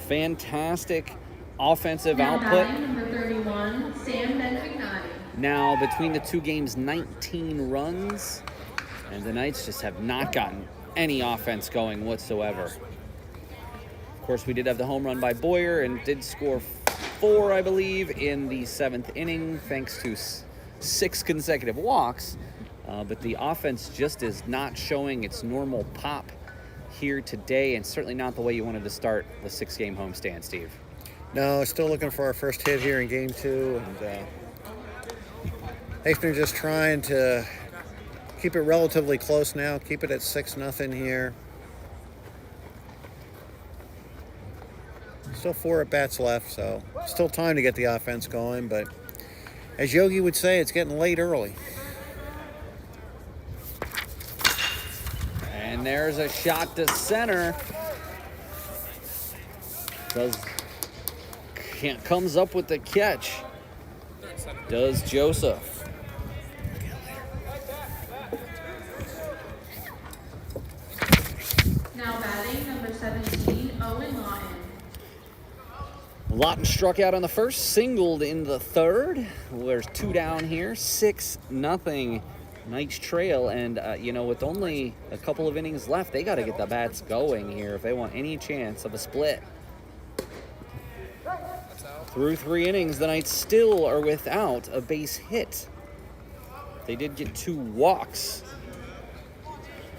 Fantastic offensive Now output. batting number 31, Sam Benfignati. now between the two games, 19 runs, and the Knights just have not gotten any offense going whatsoever. Of course, we did have the home run by Boyer and did score 4, I believe, in the 7th inning, thanks to 6 consecutive walks. But the offense just is not showing its normal pop here today, and certainly not the way you wanted to start the 6-game homestand, Steve. No, still looking for our first hit here in game 2. And Hassinger just trying to keep it relatively close now, keep it at 6-0 here. Still 4 at-bats left, so still time to get the offense going, but as Yogi would say, it's getting late early. And there's a shot to center. Comes up with the catch. Does Joseph. Now batting, number 17, Owen Lawton. Lawton struck out on the first, singled in the third. There's 2 down here, 6-0 Knights trail. And, with only a couple of innings left, they got to get the bats going here if they want any chance of a split. Through 3 innings, the Knights still are without a base hit. They did get 2 walks,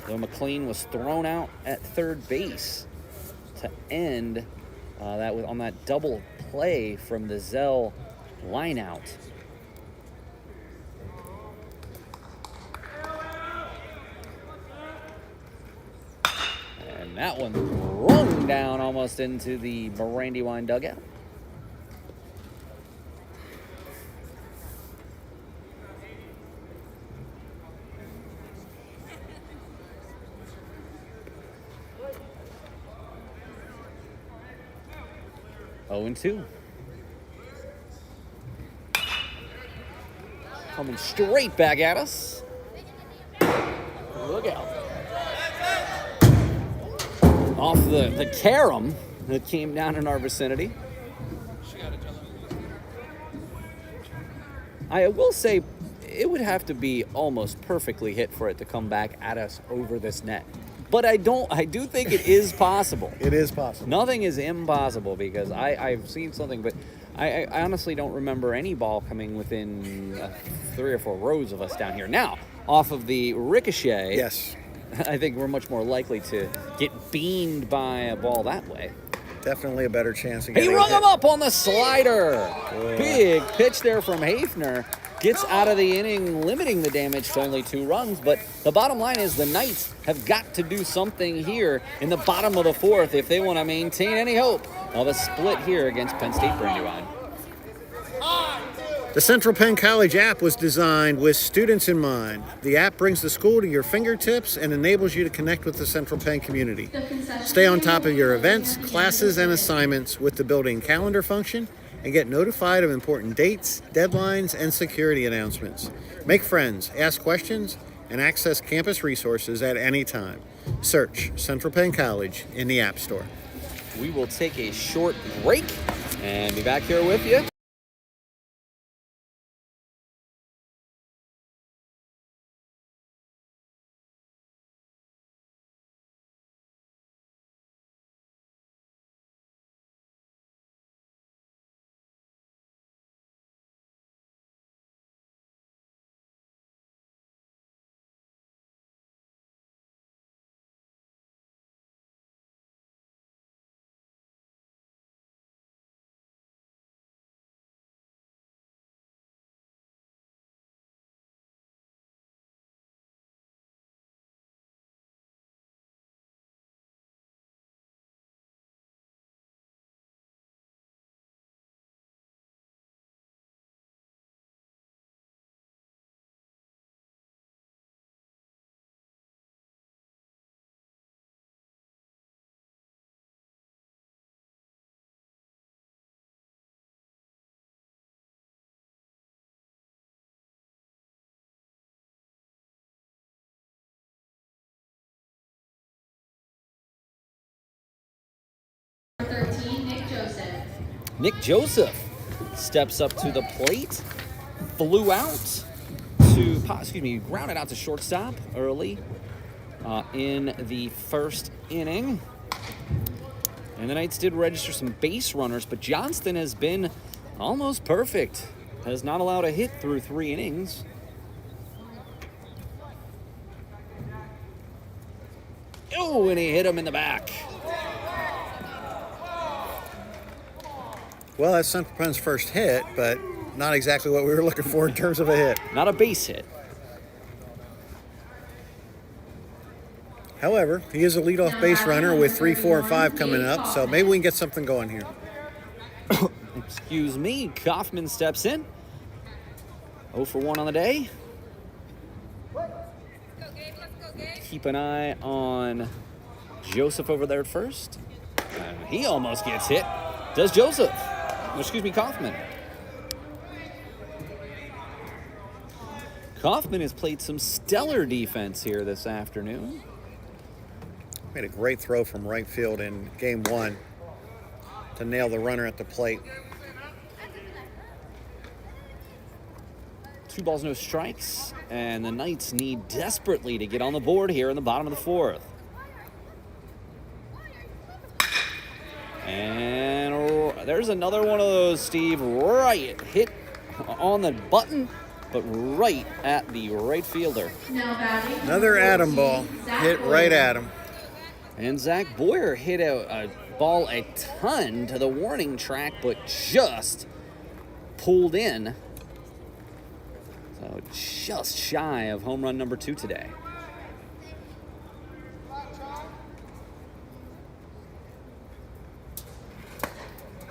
though McLean was thrown out at third base to end on that double play from the Zell lineout. And that one rung down almost into the Brandywine dugout. Oh, 2. Coming straight back at us. Look out. Off the carom that came down in our vicinity. I will say it would have to be almost perfectly hit for it to come back at us over this net. But I do think it is possible. It is possible. Nothing is impossible because I've seen something, but I honestly don't remember any ball coming within 3 or 4 rows of us down here. Now, off of the ricochet, Yes. I think we're much more likely to get beamed by a ball that way. Definitely a better chance of getting He rung hit. him up on the slider. Yeah. Big pitch there from Hassinger. Gets out of the inning, limiting the damage to only 2 runs. But the bottom line is the Knights have got to do something here in the bottom of the 4th if they want to maintain any hope of a split here against Penn State Brandywine. The Central Penn College app was designed with students in mind. The app brings the school to your fingertips and enables you to connect with the Central Penn community. Stay on top of your events, classes, and assignments with the built-in calendar function and get notified of important dates, deadlines, and security announcements. Make friends, ask questions, and access campus resources at any time. Search Central Penn College in the App Store. We will take a short break and be back here with you. Number 13, Nick Joseph. Nick Joseph steps up to the plate. flew out grounded out to shortstop early in the first inning. And the Knights did register some base runners, but Johnston has been almost perfect. Has not allowed a hit through 3 innings. Oh, and he hit him in the back. Well, that's Central Penn's first hit, but not exactly what we were looking for in terms of a hit. Not a base hit. However, he is a leadoff base runner with 3, 4, and 5 coming up, so maybe we can get something going here. Excuse me. Kaufman steps in. 0 for 1 on the day. Keep an eye on Joseph over there at first. He almost gets hit. Does Joseph? Kaufman. Kaufman has played some stellar defense here this afternoon. Made a great throw from right field in game 1 to nail the runner at the plate. 2 balls, no strikes, and the Knights need desperately to get on the board here in the bottom of the 4th. And there's another one of those, Steve, right hit on the button, but right at the right fielder. Another Adam ball hit right at him. And Zach Boyer hit a ball a ton to the warning track, but just pulled in. So just shy of home run number 2 today.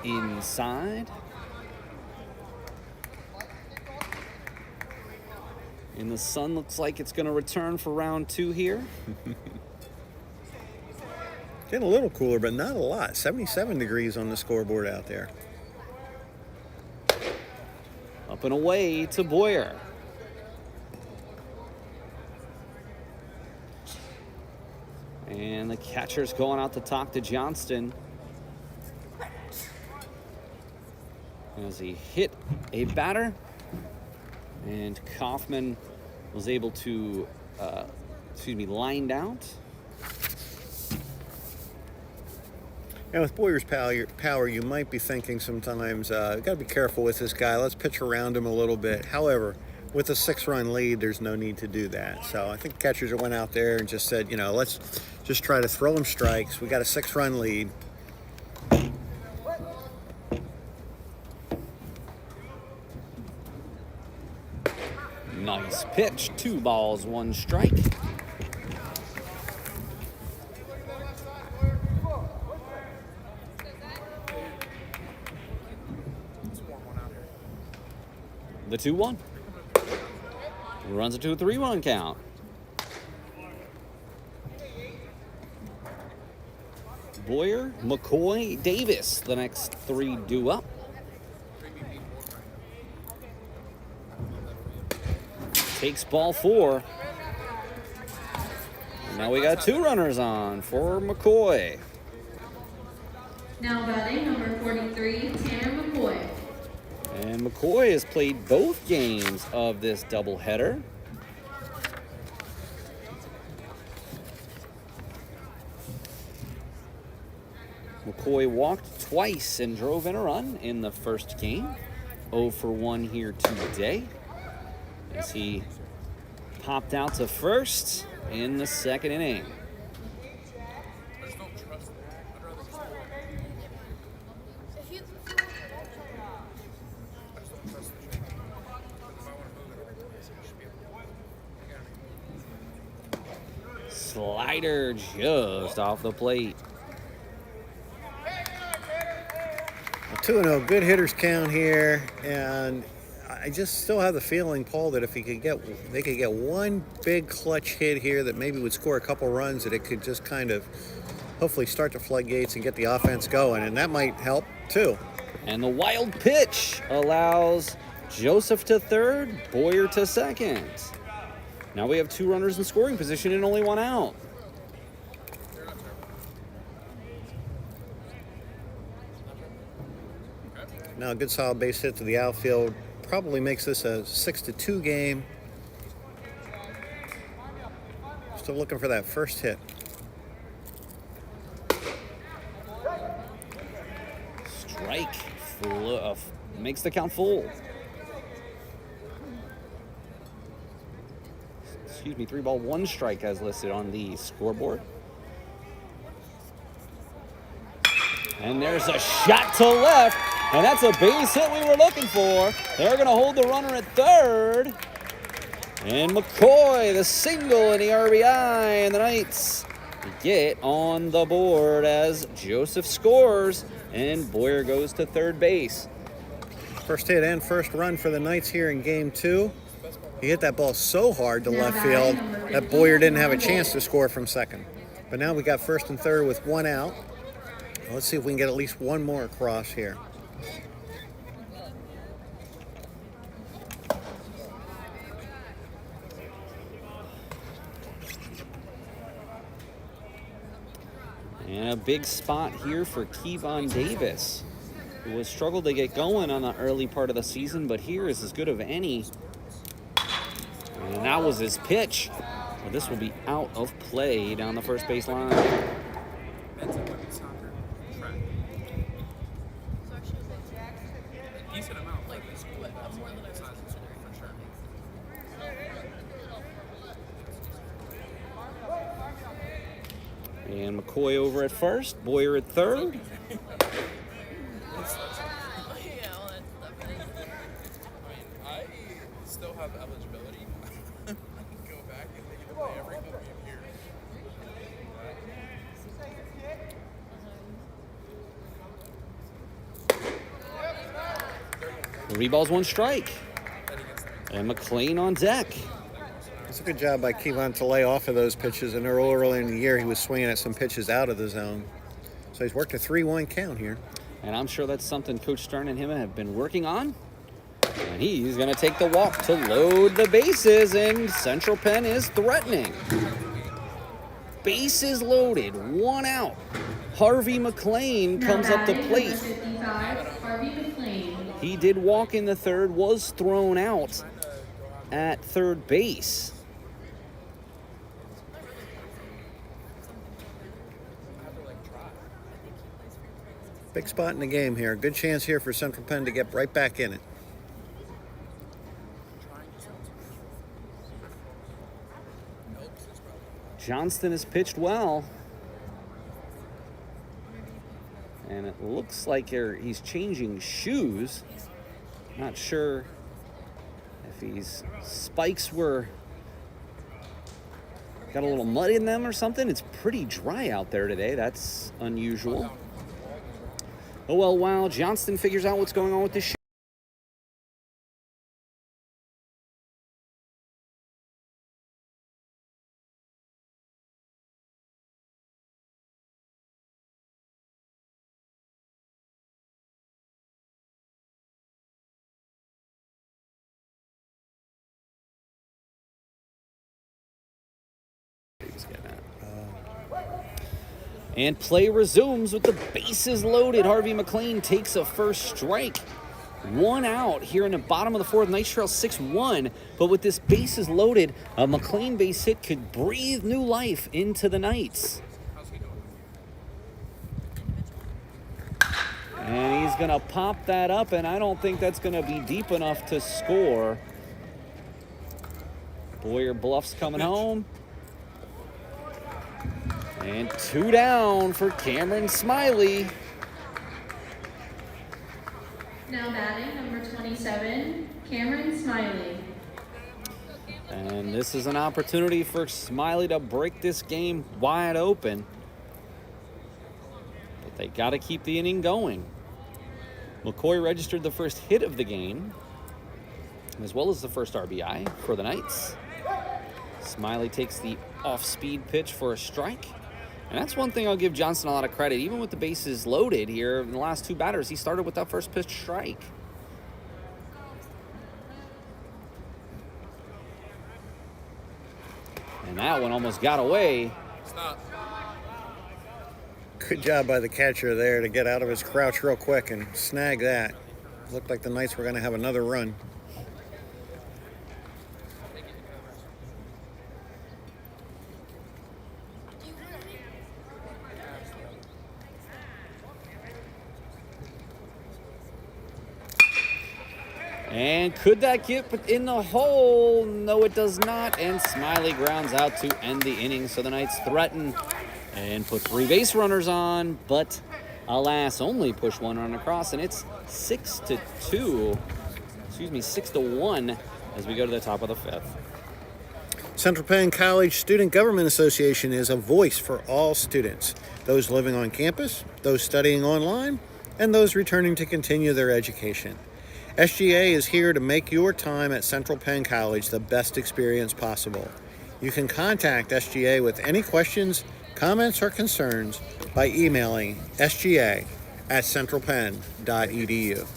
Inside. And the sun looks like it's going to return for round 2 here. Getting a little cooler, but not a lot. 77 degrees on the scoreboard out there. Up and away to Boyer. And the catcher's going out to talk to Johnston as he hit a batter. And Kaufman was able to, lined out. And with Boyer's power, you might be thinking sometimes, got to be careful with this guy. Let's pitch around him a little bit. However, with a 6-run lead, there's no need to do that. So I think catchers went out there and just said, let's just try to throw him strikes. We got a 6-run lead. Nice pitch. 2 balls, 1 strike. The 2-1. Runs it to a 3-1 count. Boyer, McCoy, Davis, the next 3 due up. Takes ball 4. And now we got 2 runners on for McCoy. Now batting number 43, Tanner McCoy. And McCoy has played both games of this doubleheader. McCoy walked twice and drove in a run in the first game. 0 for 1 here today, as he popped out to first in the second inning. Slider just off the plate. 2-0, good hitters count here, and I just still have the feeling, Paul, that if they could get one big clutch hit here that maybe would score a couple runs, that it could just kind of hopefully start the floodgates and get the offense going, and that might help too. And the wild pitch allows Joseph to third, Boyer to second. Now we have 2 runners in scoring position and only 1 out. Now a good solid base hit to the outfield probably makes this a 6-2 game. Still looking for that first hit. Strike makes the count full. Excuse me, 3 ball, 1 strike as listed on the scoreboard. And there's a shot to left, and that's a base hit we were looking for. They're going to hold the runner at third. And McCoy, the single and the RBI, and the Knights get on the board as Joseph scores, and Boyer goes to third base. First hit and first run for the Knights here in game 2. He hit that ball so hard to left field that Boyer didn't have a chance to score from second. But now we got first and third with 1 out. Let's see if we can get at least one more across here. And a big spot here for Kevon Davis, who has struggled to get going on the early part of the season, but here is as good of any. And that was his pitch. Well, this will be out of play down the first base line. Men's and women's soccer, track. Decent amount, like the school has more than a size of school for sure. And McCoy over at first, Boyer at third. I still have eligibility. I can go back and they can play every home game here. 3 balls, 1 strike. And McLean on deck. It's a good job by Kevon to lay off of those pitches. And early in the year, he was swinging at some pitches out of the zone. So he's worked a 3-1 count here. And I'm sure that's something Coach Stern and him have been working on. And he's going to take the walk to load the bases, and Central Penn is threatening. Bases loaded, 1 out. Harvey McLean comes up the plate. 55, Harvey McLean. He did walk in the third, was thrown out at third base. Big spot in the game here. Good chance here for Central Penn to get right back in it. Johnston has pitched well. And it looks like he's changing shoes. Not sure if his spikes got a little mud in them or something. It's pretty dry out there today. That's unusual. Oh well, while Johnston figures out what's going on with this shoe. And play resumes with the bases loaded. Harvey McLean takes a first strike. 1 out here in the bottom of the 4th. Knights trail 6-1. But with this bases loaded, a McLean base hit could breathe new life into the Knights. And he's going to pop that up, and I don't think that's going to be deep enough to score. Boyer bluffs coming home. And 2 down for Cameron Smiley. Now batting, number 27, Cameron Smiley. And this is an opportunity for Smiley to break this game wide open. But they got to keep the inning going. McCoy registered the first hit of the game, as well as the first RBI for the Knights. Smiley takes the off-speed pitch for a strike. And that's one thing I'll give Johnson a lot of credit. Even with the bases loaded here in the last 2 batters, he started with that first pitch strike. And that one almost got away. Stop. Good job by the catcher there to get out of his crouch real quick and snag that. Looked like the Knights were going to have another run. And could that get in the hole? No, it does not. And Smiley grounds out to end the inning. So the Knights threaten and put 3 base runners on, but alas, only push 1 run across, and it's 6-1 as we go to the top of the 5th. Central Penn College Student Government Association is a voice for all students, those living on campus, those studying online, and those returning to continue their education. SGA is here to make your time at Central Penn College the best experience possible. You can contact SGA with any questions, comments, or concerns by emailing sga@centralpenn.edu.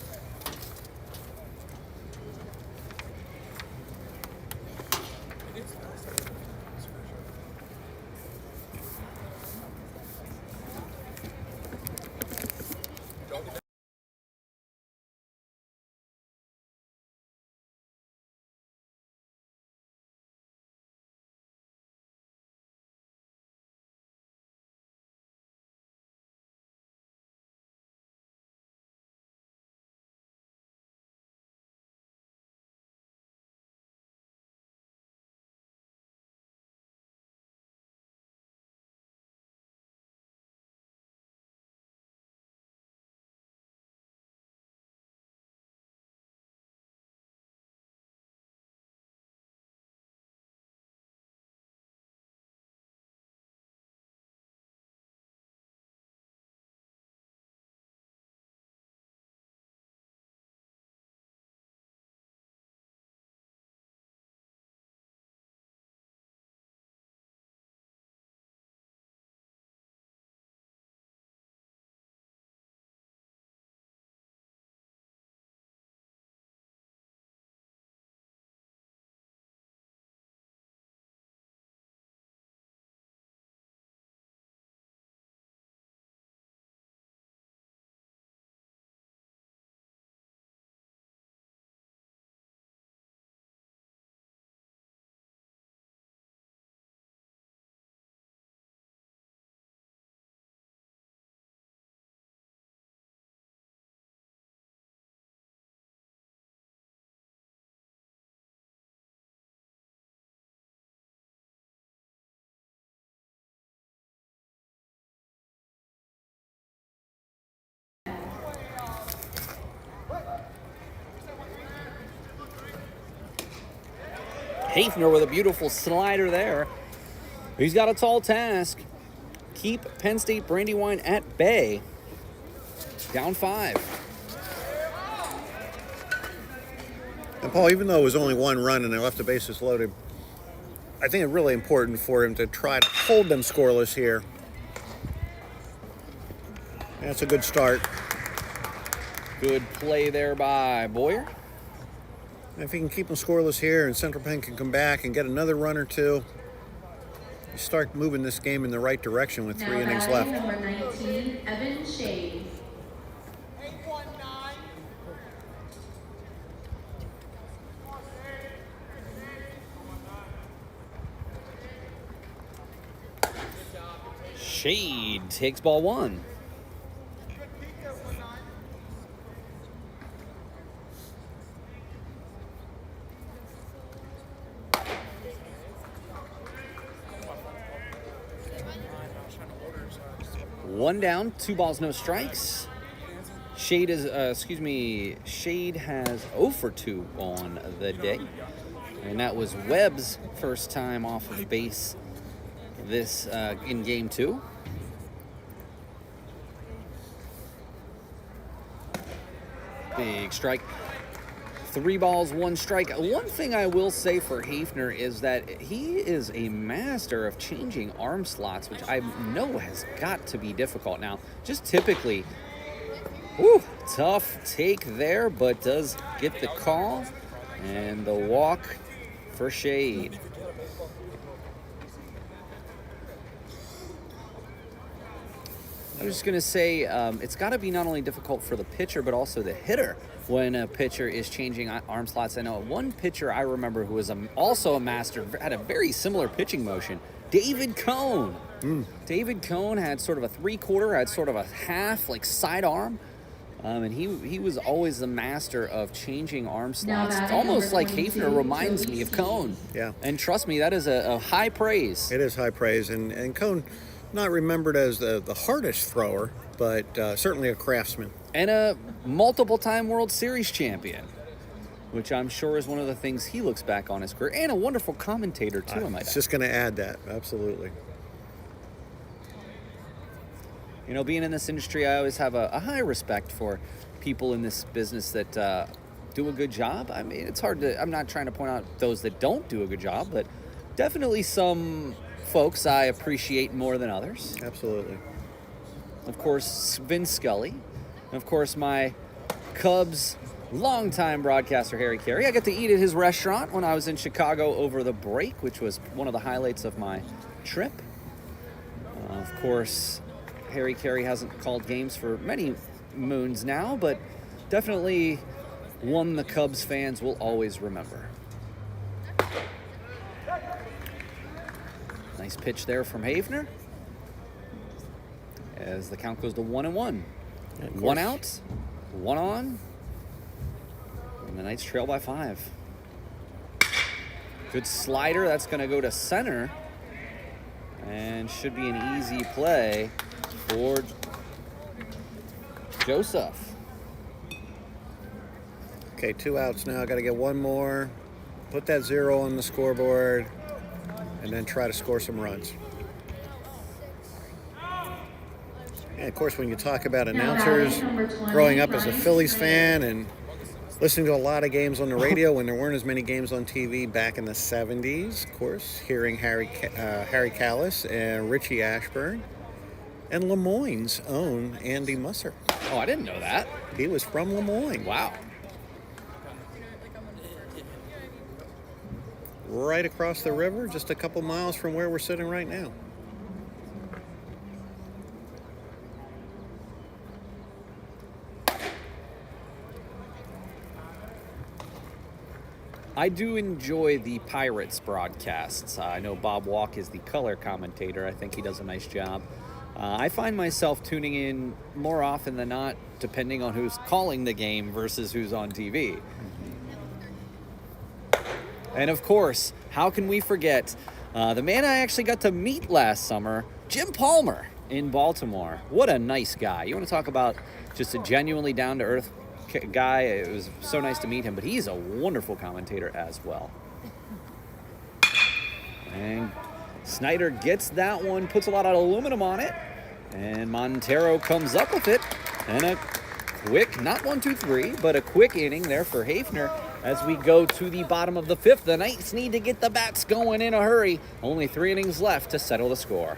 Hassinger with a beautiful slider there. He's got a tall task. Keep Penn State Brandywine at bay. Down 5. And Paul, even though it was only 1 run and they left the bases loaded, I think it's really important for him to try to hold them scoreless here. That's a good start. Good play there by Boyer. And if he can keep them scoreless here and Central Penn can come back and get another run or two, you start moving this game in the right direction with 3 innings left. Number 19, Evan Shade. Shade takes ball 1. One down, 2 balls, no strikes. Shade Shade has 0 for 2 on the day. And that was Webb's first time off of base this in game 2. Big strike. 3 balls, 1 strike. One thing I will say for Hassinger is that he is a master of changing arm slots, which I know has got to be difficult. Now, just typically, tough take there, but does get the call and the walk for Shade. I was just going to say, it's got to be not only difficult for the pitcher, but also the hitter when a pitcher is changing arm slots. I know one pitcher I remember who was also a master, had a very similar pitching motion, David Cone. David Cone had sort of a 3/4, had sort of a half, like side arm. And he was always the master of changing arm Now slots. It's batting almost number like 22, Haefner reminds me of Joey Cone. Yeah. And trust me, that is a high praise. It is high praise, and Cone not remembered as the hardest thrower, but certainly a craftsman. And a multiple-time World Series champion, which I'm sure is one of the things he looks back on his career. And a wonderful commentator, too, I might add. Just going to add that, absolutely. You know, being in this industry, I always have a high respect for people in this business that do a good job. I mean, it's hard to, I'm not trying to point out those that don't do a good job, but definitely some folks I appreciate more than others. Absolutely. Of course, Vince Scully. And of course, my Cubs longtime broadcaster, Harry Carey. I got to eat at his restaurant when I was in Chicago over the break, which was one of the highlights of my trip. Of course, Harry Carey hasn't called games for many moons now, but definitely one the Cubs fans will always remember. Nice pitch there from Haefner as the count goes to 1-1. One out, one on, and the Knights trail by 5. Good slider. That's going to go to center and should be an easy play for Joseph. Okay, 2 outs now. Got to get one more, put that 0 on the scoreboard, and then try to score some runs. And of course, when you talk about announcers, growing up as a Phillies fan and listening to a lot of games on the radio when there weren't as many games on TV back in the 70s, of course, hearing Harry Callis and Richie Ashburn, and Lemoyne's own Andy Musser. Oh, I didn't know that. He was from Lemoyne. Wow. Right across the river, just a couple miles from where we're sitting right now. I do enjoy the Pirates broadcasts. I know Bob Walk is the color commentator. I think he does a nice job. I find myself tuning in more often than not, depending on who's calling the game versus who's on TV. And of course, how can we forget the man I actually got to meet last summer, Jim Palmer in Baltimore. What a nice guy. You want to talk about just a genuinely down-to-earth guy. It was so nice to meet him, but he's a wonderful commentator as well. And Snyder gets that one, puts a lot of aluminum on it, and Montero comes up with it, and a quick, not 1, 2, 3, but a quick inning there for Haefner as we go to the bottom of the 5th. The Knights need to get the bats going in a hurry. Only 3 innings left to settle the score.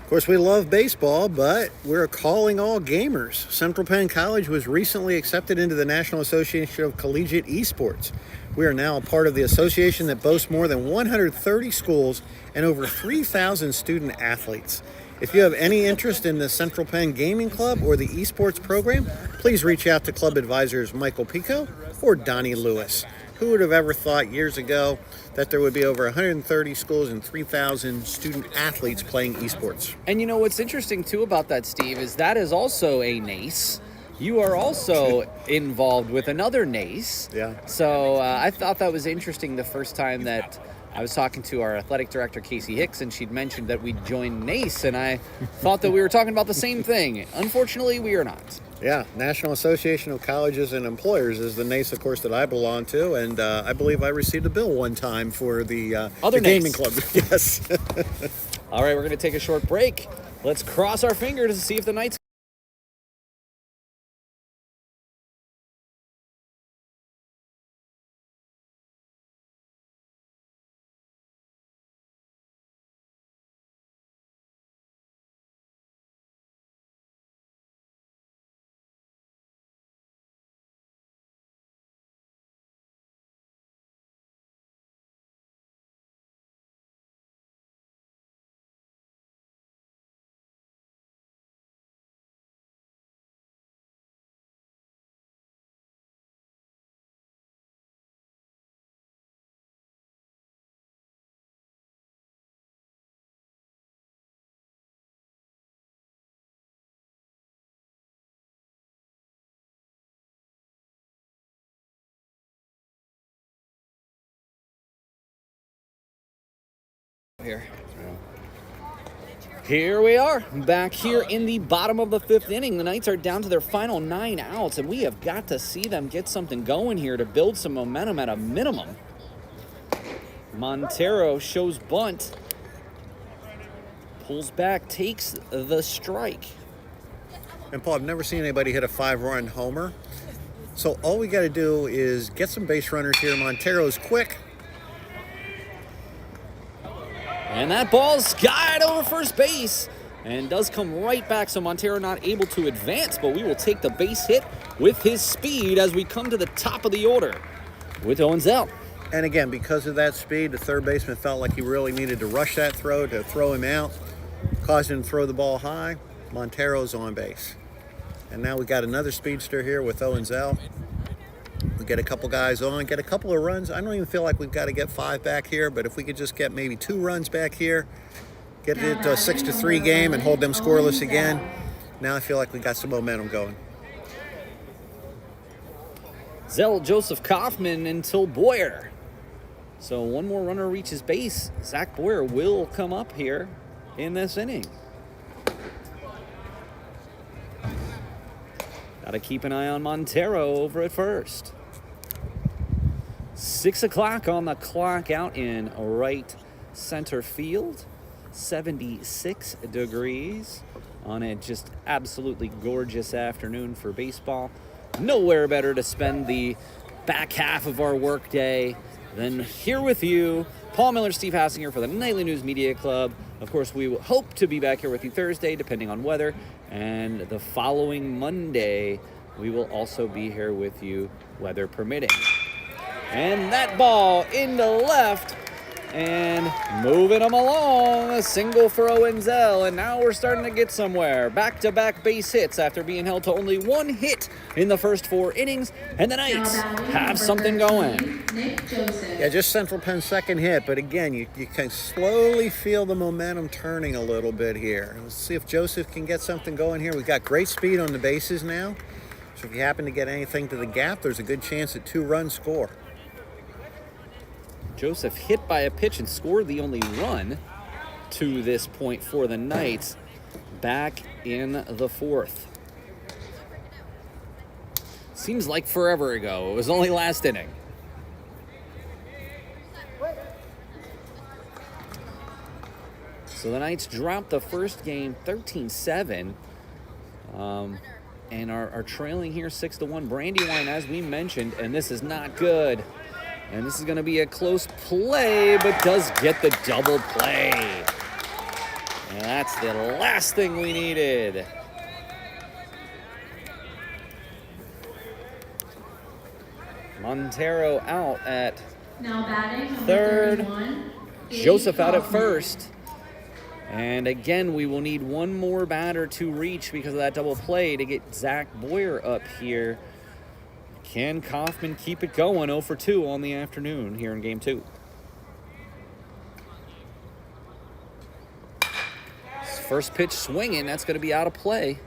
Of course, we love baseball, but we're calling all gamers. Central Penn College was recently accepted into the National Association of Collegiate Esports. We are now a part of the association that boasts more than 130 schools and over 3,000 student athletes. If you have any interest in the Central Penn Gaming Club or the esports program, please reach out to club advisors Michael Pico or Donnie Lewis. Who would have ever thought years ago that there would be over 130 schools and 3,000 student athletes playing esports? And you know what's interesting too about that, Steve, is that is also a NACE. You are also involved with another NACE. Yeah. So I thought that was interesting the first time that I was talking to our athletic director, Casey Hicks, and she'd mentioned that we'd joined NACE, and I thought that we were talking about the same thing. Unfortunately, we are not. Yeah, National Association of Colleges and Employers is the NACE, of course, that I belong to, and I believe I received a bill one time for the gaming club. Yes. All right, we're going to take a short break. Let's cross our fingers to see if the Knights here. Here we are, back here in the bottom of the 5th inning. The Knights are down to their final 9 outs, and we have got to see them get something going here to build some momentum at a minimum. Montero shows bunt, pulls back, takes the strike. And Paul, I've never seen anybody hit a 5-run homer. So all we got to do is get some base runners here. Montero's quick. And that ball's skied over first base and does come right back, so Montero not able to advance, but we will take the base hit with his speed as we come to the top of the order with Owen Zell. And again, because of that speed, the third baseman felt like he really needed to rush that throw to throw him out, caused him to throw the ball high. Montero's on base. And now we got another speedster here with Owen Zell. We get a couple guys on, get a couple of runs. I don't even feel like we've got to get 5 back here, but if we could just get maybe 2 runs back here, get it to a 6-3 game and hold them scoreless again. Now I feel like we got some momentum going. Zell, Joseph Kaufman until Boyer. So one more runner reaches base. Zach Boyer will come up here in this inning. Got to keep an eye on Montero over at first. 6 o'clock on the clock out in right center field. 76 degrees on a just absolutely gorgeous afternoon for baseball. Nowhere better to spend the back half of our workday than here with you. Paul Miller, Steve Hassinger for the Nightly News Media Club. Of course, we hope to be back here with you Thursday, depending on weather. And the following Monday, we will also be here with you, weather permitting. And that ball into left and moving them along. A single for Owen Zell, and now we're starting to get somewhere. Back-to-back base hits after being held to only 1 hit in the first 4 innings. And the Knights have something going. Yeah, just Central Penn's second hit, but again, you can slowly feel the momentum turning a little bit here. Let's see if Joseph can get something going here. We've got great speed on the bases now, so if you happen to get anything to the gap, there's a good chance that 2 runs score. Joseph hit by a pitch and scored the only run to this point for the Knights back in the 4th. Seems like forever ago. It was only last inning. So the Knights dropped the first game 13-7 and are trailing here 6-1. Brandywine, as we mentioned, and this is not good. And this is going to be a close play, but does get the double play. And that's the last thing we needed. Montero out at Now batting, number third. 31, Joseph out at Kaufman. first. And again, we will need one more batter to reach because of that double play to get Zach Boyer up here. Can Kaufman keep it going 0 for 2 on the afternoon here in Game 2? First pitch swinging, that's going to be out of play.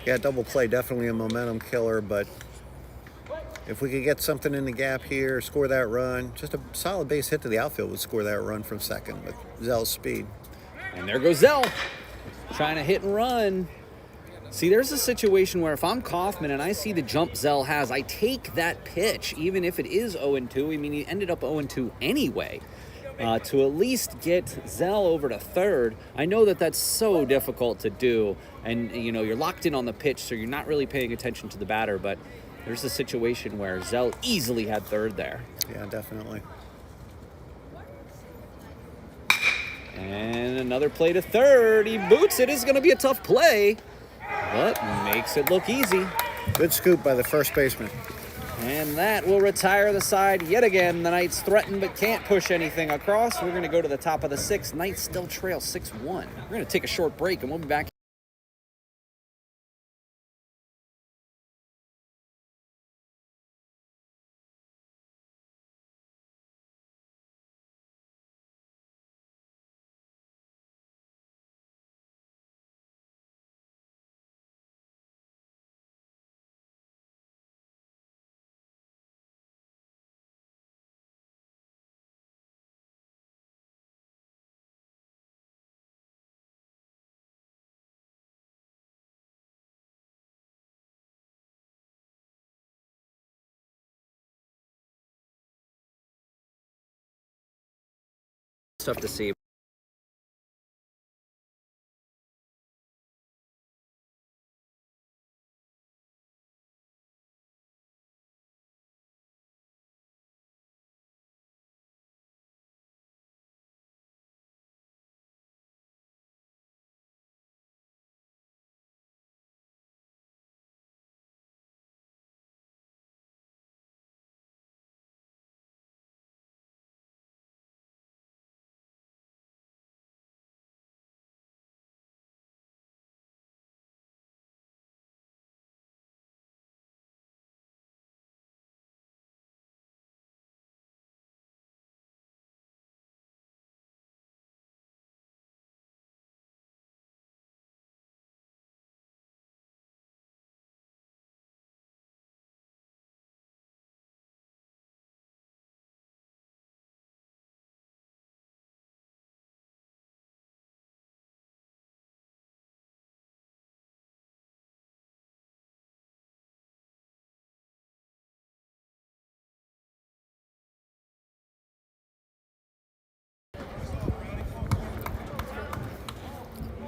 Yeah, double play, definitely a momentum killer, but if we could get something in the gap here, score that run, just a solid base hit to the outfield would score that run from second with Zell's speed. And there goes Zell, trying to hit and run. See, there's a situation where if I'm Kaufman and I see the jump Zell has, I take that pitch, even if it is 0-2. I mean, he ended up 0-2 anyway. To at least get Zell over to third. I know that that's so difficult to do, and you know you're locked in on the pitch, so you're not really paying attention to the batter. But there's a situation where Zell easily had third there. Yeah, definitely. And another play to third. He boots it. It's going to be a tough play, but makes it look easy. Good scoop by the first baseman. And that will retire the side yet again. The Knights threaten but can't push anything across. We're going to go to the top of the 6th. Knights still trail 6-1. We're going to take a short break, and we'll be back. tough to see.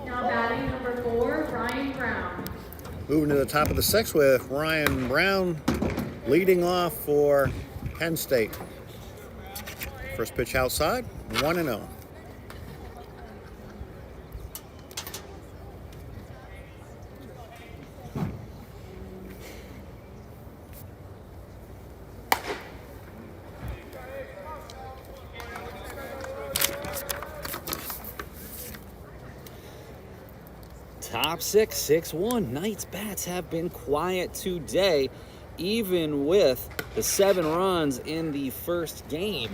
Now batting number 4, Ryan Brown. Moving to the top of the sixth with Ryan Brown leading off for Penn State. First pitch outside, 1-0. Top 6, 6-1. Knights bats have been quiet today, even with the 7 runs in the first game.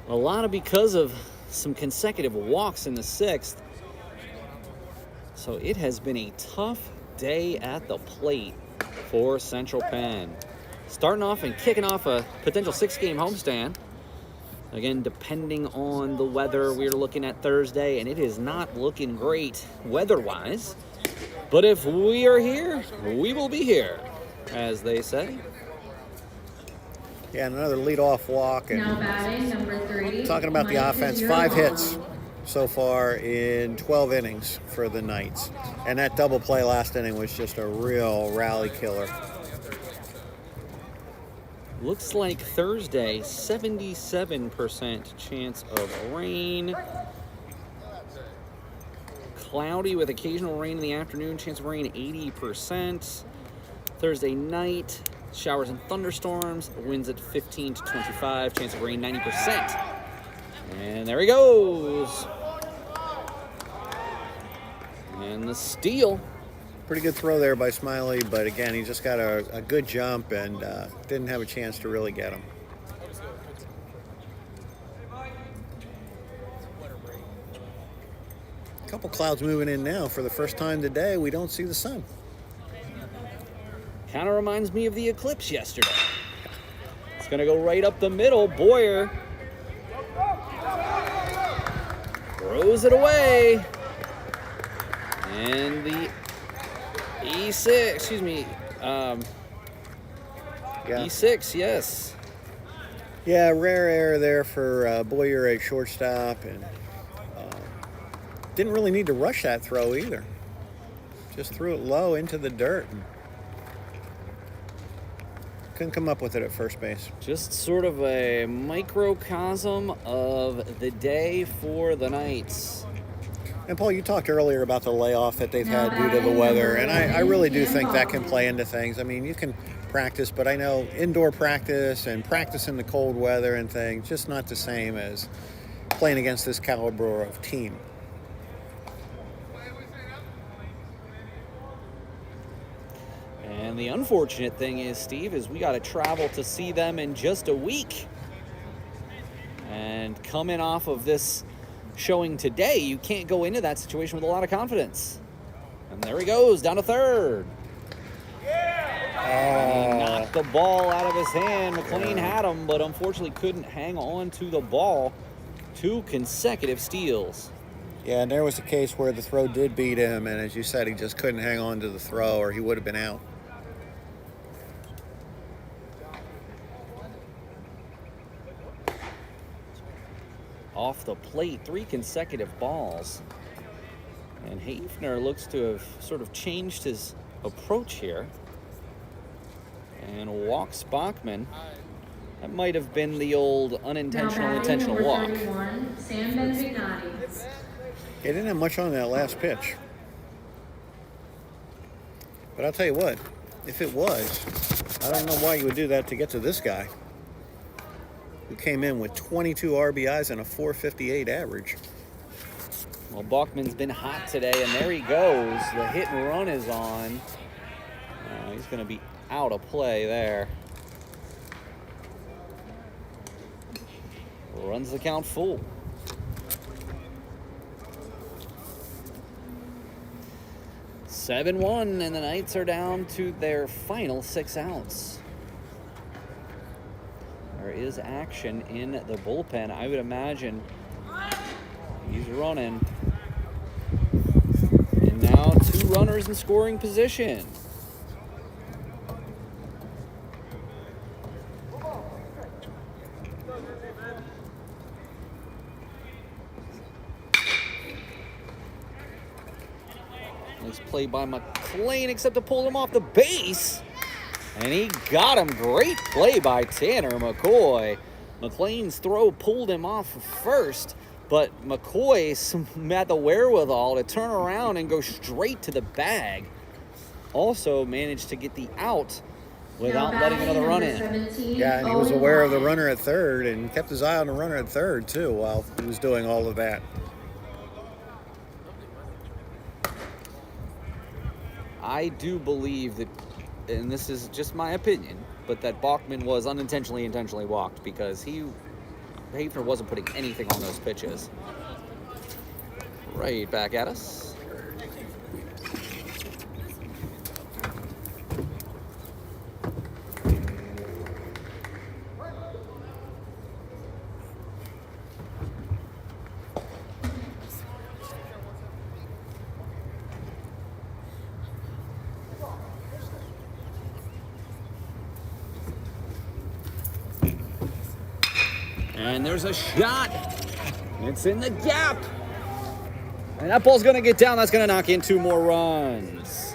A lot of because of some consecutive walks in the 6th. So it has been a tough day at the plate for Central Penn. Starting off and kicking off a potential 6-game homestand. Again, depending on the weather, we're looking at Thursday, and it is not looking great weather-wise. But if we are here, we will be here, as they say. Yeah, another leadoff walk. And Now batting number 3. talking about the Mike offense, Zero 5 Ball. hits so far in 12 innings for the Knights. And that double play last inning was just a real rally killer. Looks like Thursday, 77% chance of rain. Cloudy with occasional rain in the afternoon, chance of rain 80%. Thursday night, showers and thunderstorms, winds at 15 to 25, chance of rain 90%. And there he goes. And the steal. Pretty good throw there by Smiley, but again, he just got a good jump and didn't have a chance to really get him. A couple clouds moving in now. For the first time today, we don't see the sun. Kind of reminds me of the eclipse yesterday. It's going to go right up the middle. Boyer throws it away. And the E6, excuse me, E6, yes. Yeah, rare error there for Boyer at shortstop, and didn't really need to rush that throw either. Just threw it low into the dirt. And couldn't come up with it at first base. Just sort of a microcosm of the day for the Knights. And Paul, you talked earlier about the layoff that they've had due to the weather, and I really do think that can play into things. I mean, you can practice, but I know indoor practice and practice in the cold weather and things, just not the same as playing against this caliber of team. And the unfortunate thing is, Steve, is we got to travel to see them in just a week. And coming off of this showing today, you can't go into that situation with a lot of confidence. And there he goes, down to third. He knocked the ball out of his hand. McLean had him, but unfortunately couldn't hang on to the ball. 2 consecutive steals. Yeah, and there was a case where the throw did beat him, and as you said, he just couldn't hang on to the throw or he would have been out. off the plate, 3 consecutive balls. And Hafner looks to have sort of changed his approach here and walks Bachman. That might have been the old unintentional intentional walk. 31, Sam Benvignati. He didn't have much on that last pitch. But I'll tell you what, if it was, I don't know why you would do that to get to this guy, who came in with 22 RBIs and a 458 average. Well, Bachman's been hot today, and there he goes. The hit and run is on. He's going to be out of play there. Runs the count full. (7-1), and the Knights are down to their final 6 outs. There is action in the bullpen. I would imagine he's running. And now 2 runners in scoring position. Nice play by McLean, except to pull him off the base. And he got him. Great play by Tanner McCoy. McLean's throw pulled him off first, but McCoy had the wherewithal to turn around and go straight to the bag. Also managed to get the out without letting another run in. Yeah, and he was aware of the runner at third and kept his eye on the runner at third, too, while he was doing all of that. I do believe that, and this is just my opinion, but that Bachman was intentionally walked because Hafner wasn't putting anything on those pitches. Right back at us. And there's a shot. It's in the gap. And that ball's going to get down. That's going to knock in 2 more runs.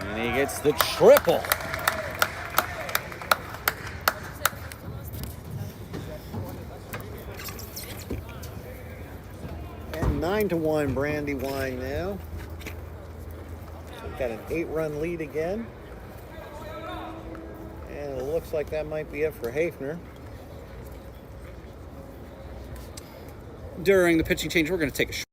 And he gets the triple. And 9-1 Brandywine now. We've got an 8-run lead again. And it looks like that might be it for Hafner. During the pitching change, we're going to take a short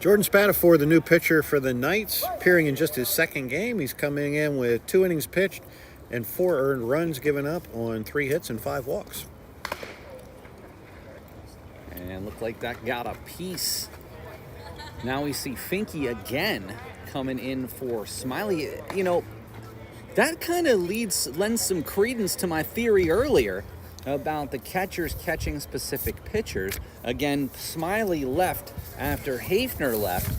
Jordan Spatafor, the new pitcher for the Knights, appearing in just his second game. He's coming in with 2 innings pitched and 4 earned runs given up on 3 hits and 5 walks. And looked like that got a piece. Now we see Finke again coming in for Smiley. You know, that kind of lends some credence to my theory earlier about the catchers catching specific pitchers. Again, Smiley left after Hafner left.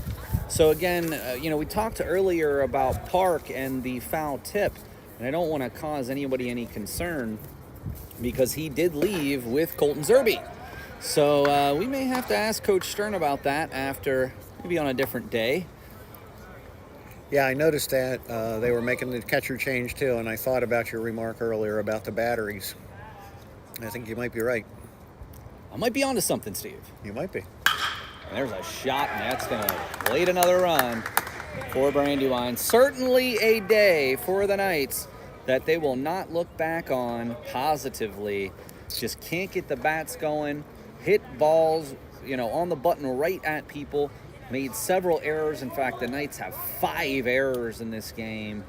So again, you know, we talked earlier about Park and the foul tip, and I don't want to cause anybody any concern because he did leave with Colton Zerbe. So we may have to ask Coach Stern about that after, maybe on a different day. Yeah, I noticed that they were making the catcher change too, and I thought about your remark earlier about the batteries. I think you might be right. I might be onto something, Steve. You might be. And there's a shot, and that's going to lead another run for Brandywine. Certainly a day for the Knights that they will not look back on positively. Just can't get the bats going. Hit balls, you know, on the button right at people. Made several errors. In fact, the Knights have 5 errors in this game.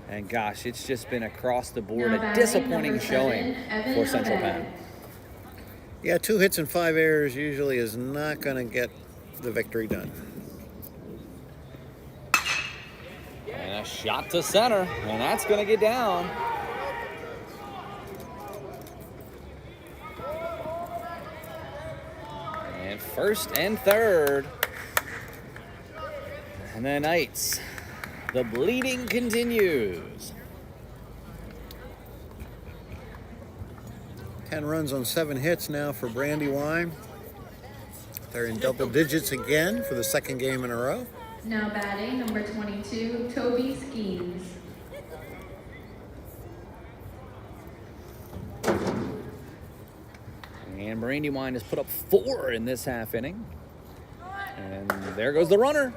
And gosh, it's just been across the board a disappointing showing for Central Penn. Yeah, 2 hits and 5 errors usually is not going to get the victory done. And a shot to center, and that's going to get down. And first and third. And the Knights, the bleeding continues. 10 runs on 7 hits now for Brandywine. They're in double digits again for the second game in a row. Now batting, number 22, Toby Skeens. And Brandywine has put up 4 in this half inning. And there goes the runner.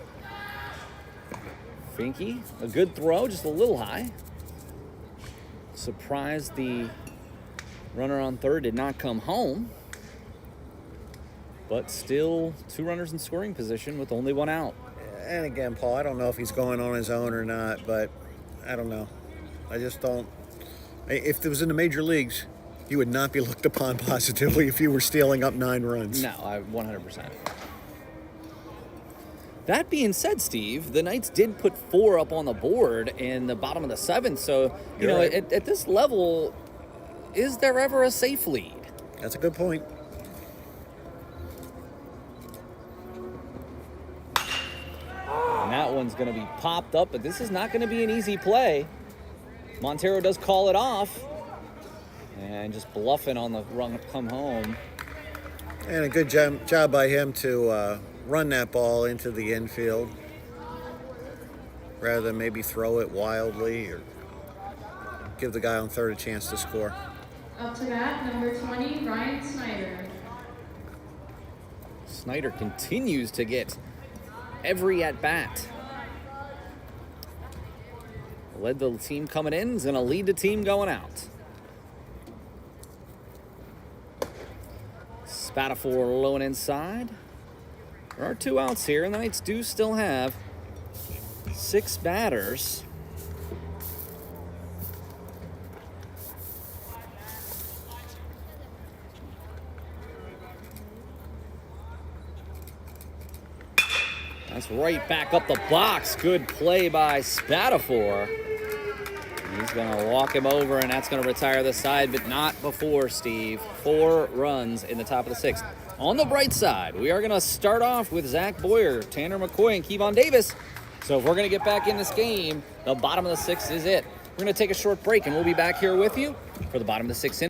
Finke, a good throw, just a little high. Surprised the runner on third did not come home. But still 2 runners in scoring position with only 1 out. And again, Paul, I don't know if he's going on his own or not, but I don't know. I just don't. If it was in the major leagues, you would not be looked upon positively if you were stealing up 9 runs. No, 100%. That being said, Steve, the Knights did put 4 up on the board in the bottom of the 7th. So, you know, right. at this level, is there ever a safe lead? That's a good point. And that one's going to be popped up, but this is not going to be an easy play. Montero does call it off. And just bluffing on the run come home. And a good job by him to run that ball into the infield rather than maybe throw it wildly or give the guy on third a chance to score. Up to bat, number 20, Ryan Snyder. Snyder continues to get every at-bat. Led the team coming in, is going to lead the team going out. Spatafor low and inside. There are 2 outs here, and the Knights do still have 6 batters. That's right back up the box. Good play by Spatafor. He's going to walk him over, and that's going to retire the side, but not before, Steve. 4 runs in the top of the 6th. On the bright side, we are going to start off with Zach Boyer, Tanner McCoy, and Kevon Davis. So if we're going to get back in this game, the bottom of the 6th is it. We're going to take a short break, and we'll be back here with you for the bottom of the 6th inning.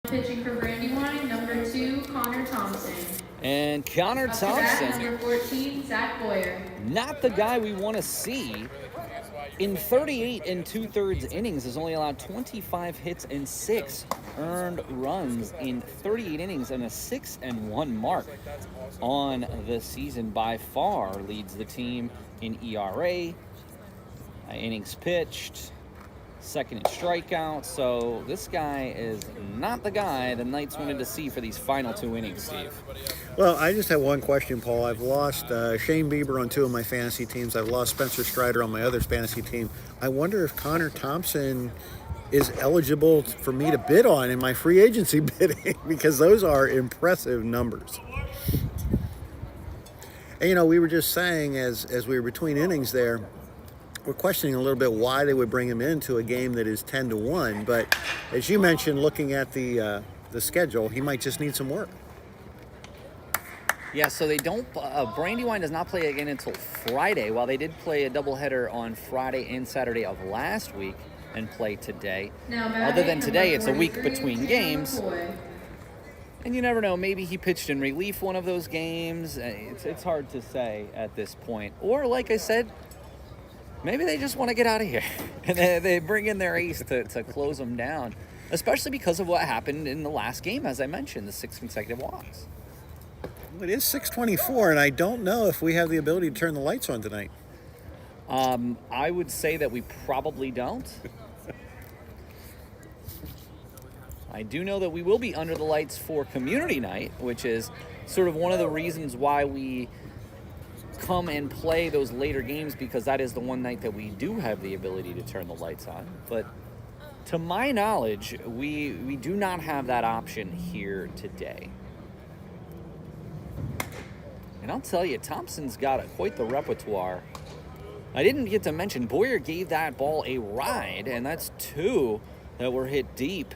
Pitching for Brandywine, number 2, Connor Thompson. And Connor Up to bat, Thompson, number 14, Zach Boyer. not the guy we want to see. In 38 and 2/3 innings, has only allowed 25 hits and 6 earned runs in 38 innings and a 6-1 mark on the season. By far leads the team in ERA, innings pitched, second in strikeouts. So this guy is not the guy the Knights wanted to see for these final 2 innings, Steve. Well, I just have one question, Paul. I've lost Shane Bieber on 2 of my fantasy teams. I've lost Spencer Strider on my other fantasy team. I wonder if Connor Thompson is eligible for me to bid on in my free agency bidding, because those are impressive numbers. And, you know, we were just saying as we were between innings there, we're questioning a little bit why they would bring him into a game that is 10-1. But as you mentioned, looking at the schedule, he might just need some work. Yeah, so they don't. Brandywine does not play again until Friday. While they did play a doubleheader on Friday and Saturday of last week and play today. Other than today, it's a week between games. And you never know. Maybe he pitched in relief one of those games. It's hard to say at this point. Or, like I said, maybe they just want to get out of here. And they bring in their ace to close them down. Especially because of what happened in the last game, as I mentioned, the 6 consecutive walks. It is 6:24, and I don't know if we have the ability to turn the lights on tonight. I would say that we probably don't. I do know that we will be under the lights for community night, which is sort of one of the reasons why we come and play those later games, because that is the one night that we do have the ability to turn the lights on. But to my knowledge, we do not have that option here today. And I'll tell you, Thompson's got quite the repertoire. I didn't get to mention, Boyer gave that ball a ride, and that's 2 that were hit deep.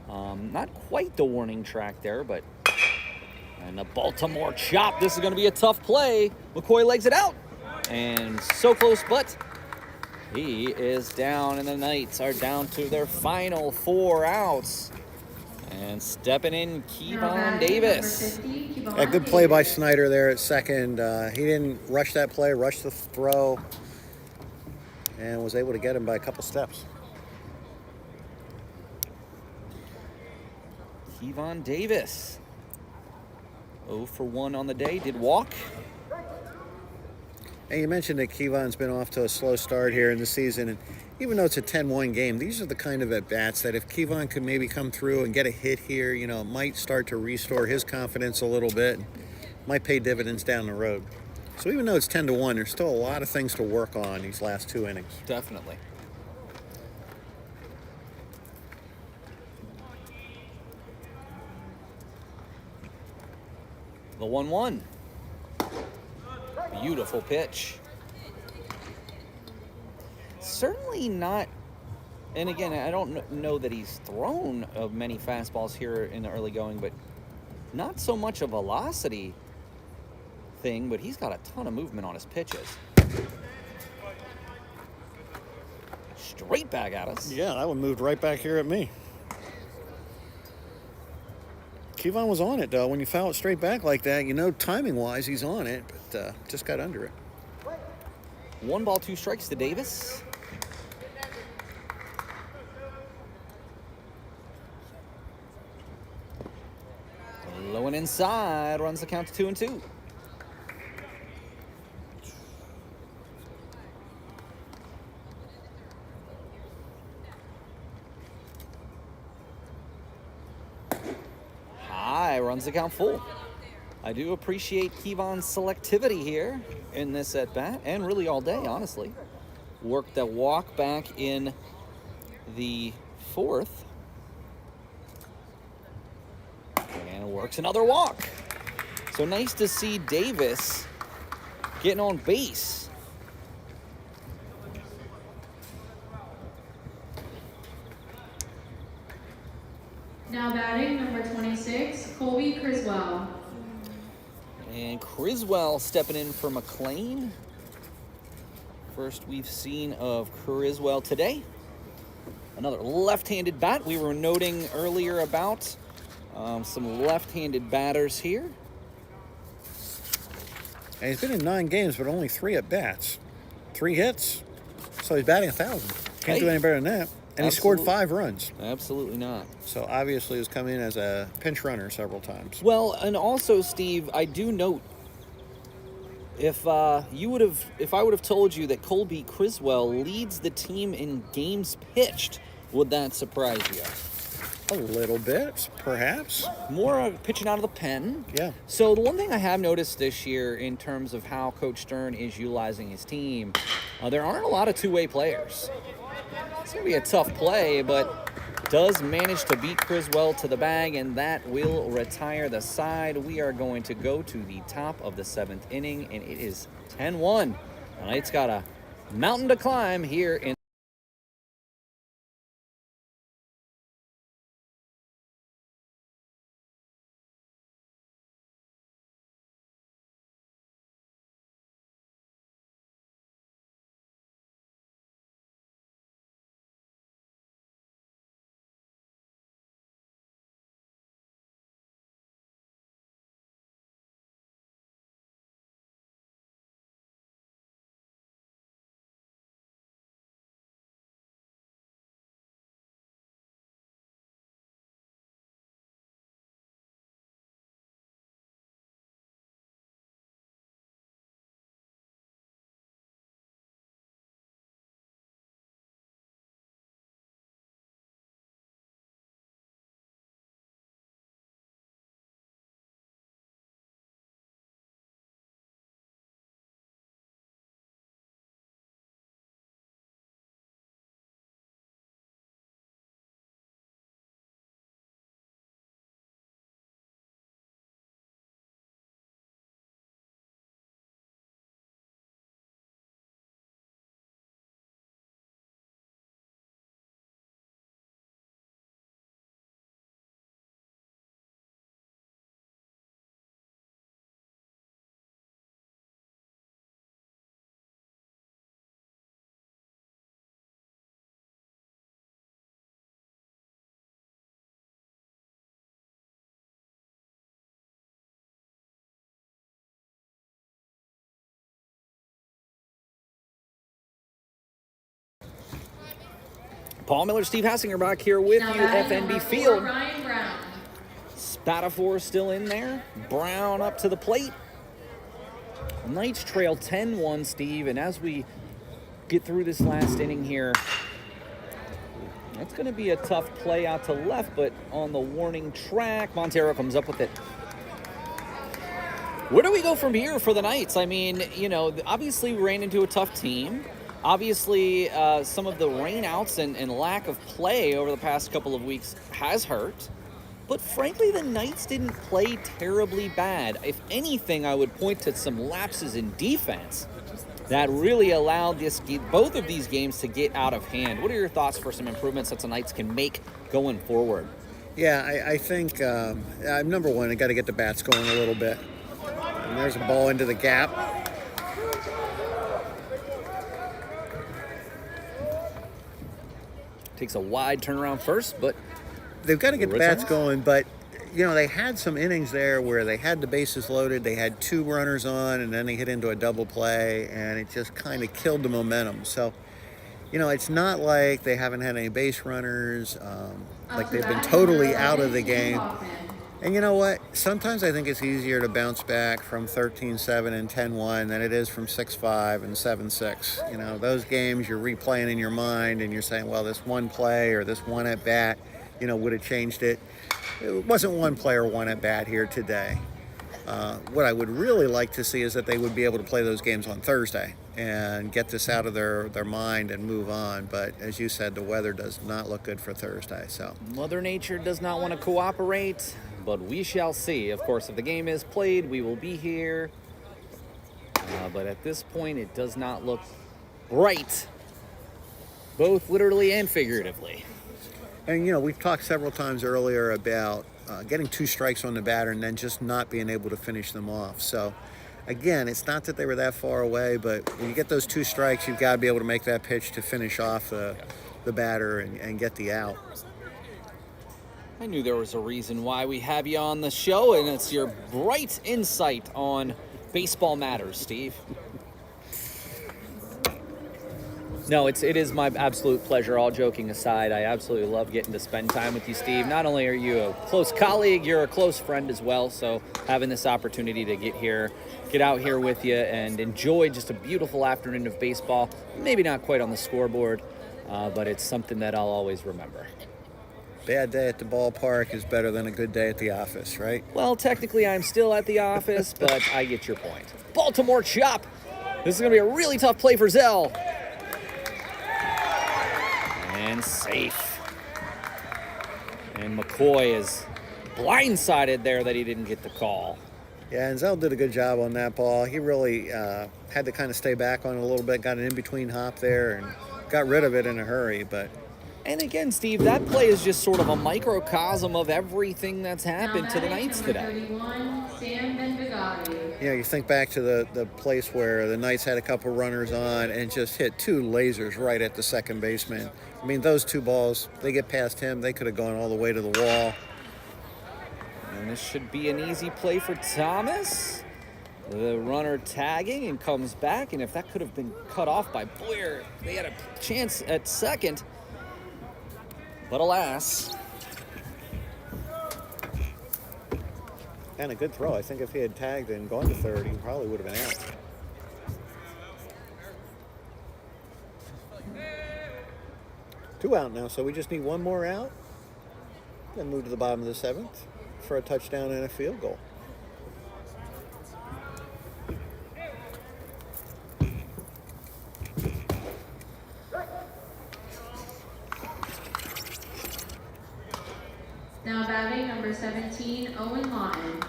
Not quite the warning track there, but... And the Baltimore chop. This is going to be a tough play. McCoy legs it out. And so close, but he is down, and the Knights are down to their final 4 outs. And stepping in, Kevon Davis. A good play by Snyder there at second. He didn't rush that play, rushed the throw, and was able to get him by a couple steps. Kevon Davis. 0 for 1 on the day, did walk. And you mentioned that Kevon's been off to a slow start here in the season, and even though it's a 10-1 game, these are the kind of at-bats that if Kevon could maybe come through and get a hit here, you know, it might start to restore his confidence a little bit, might pay dividends down the road. So even though it's 10-1, there's still a lot of things to work on these last 2 innings. Definitely. The 1-1. Beautiful pitch. Certainly not, and again, I don't know that he's thrown many fastballs here in the early going, but not so much a velocity thing, but he's got a ton of movement on his pitches. Straight back at us. Yeah, that one moved right back here at me. Kevon was on it, though. When you foul it straight back like that, you know, timing-wise, he's on it, but just got under it. 1 ball, 2 strikes to Davis. Low and inside, runs the count to 2-2. High, runs the count full. I do appreciate Kevon's selectivity here in this at-bat, and really all day, honestly. Worked the walk back in the 4th. And works another walk. So nice to see Davis getting on base. Now batting, number 26, Colby Criswell. And Criswell stepping in for McLean. First we've seen of Criswell today. Another left-handed bat. We were noting earlier about some left-handed batters here. And he's been in 9 games, but only 3 at-bats. 3 hits. So he's batting 1,000. Can't do any better than that. And he scored 5 runs. Absolutely not. So obviously he's come in as a pinch runner several times. Well, and also, Steve, I do note, if I would have told you that Colby Criswell leads the team in games pitched, would that surprise you? A little bit, perhaps. More pitching out of the pen. Yeah. So the one thing I have noticed this year in terms of how Coach Stern is utilizing his team, there aren't a lot of two-way players. It's going to be a tough play, but does manage to beat Criswell to the bag, and that will retire the side. We are going to go to the top of the 7th inning, and it is 10-1. The Knights got a mountain to climb here in Paul Miller, Steve Hassinger back here with Now you, batting FNB number Field. 4, Ryan Brown. Spatafor still in there. Brown up to the plate. Knights trail 10-1, Steve, and as we get through this last inning here, that's going to be a tough play out to left, but on the warning track, Montero comes up with it. Where do we go from here for the Knights? I mean, obviously we ran into a tough team. Obviously, some of the rainouts and lack of play over the past couple of weeks has hurt. But frankly, the Knights didn't play terribly bad. If anything, I would point to some lapses in defense that really allowed both of these games to get out of hand. What are your thoughts for some improvements that the Knights can make going forward? Yeah, I think, number one, I got to get the bats going a little bit. And there's a ball into the gap. Takes a wide turnaround first, but they've got to get the bats going, but they had some innings there where they had the bases loaded, they had 2 runners on, and then they hit into a double play, and it just kind of killed the momentum. So, it's not like they haven't had any base runners, like they've been totally out of the game. And you know what? Sometimes I think it's easier to bounce back from 13-7 and 10-1 than it is from 6-5 and 7-6. Those games you're replaying in your mind and you're saying, well, this one play or this one at bat, would have changed it. It wasn't one play or one at bat here today. What I would really like to see is that they would be able to play those games on Thursday and get this out of their mind and move on. But as you said, the weather does not look good for Thursday. So Mother Nature does not want to cooperate, but we shall see. Of course, if the game is played, we will be here. But at this point, it does not look bright, both literally and figuratively. And, we've talked several times earlier about getting 2 strikes on the batter and then just not being able to finish them off. So, again, it's not that they were that far away, but when you get those 2 strikes, you've got to be able to make that pitch to finish off the the batter and get the out. I knew there was a reason why we have you on the show, and it's your bright insight on baseball matters, Steve. No, it is my absolute pleasure, all joking aside. I absolutely love getting to spend time with you, Steve. Not only are you a close colleague, you're a close friend as well, so having this opportunity to get out here with you and enjoy just a beautiful afternoon of baseball, maybe not quite on the scoreboard, but it's something that I'll always remember. Bad day at the ballpark is better than a good day at the office, right? Well, technically I'm still at the office, but I get your point. Baltimore chop. This is going to be a really tough play for Zell. And safe. And McCoy is blindsided there that he didn't get the call. Yeah, and Zell did a good job on that ball. He really had to kind of stay back on it a little bit, got an in-between hop there, and got rid of it in a hurry, but... And again, Steve, that play is just sort of a microcosm of everything that's happened to the Knights today. Yeah, you think back to the place where the Knights had a couple runners on and just hit two lasers right at the second baseman. I mean, those two balls, they get past him, they could have gone all the way to the wall. And this should be an easy play for Thomas. The runner tagging and comes back, and if that could have been cut off by Boyer, they had a chance at second. But alas. And a good throw. I think if he had tagged and gone to third, he probably would have been out. Two out now, so we just need one more out. Then move to the bottom of the seventh for a touchdown and a field goal. Now batting number 17, Owen Lawton.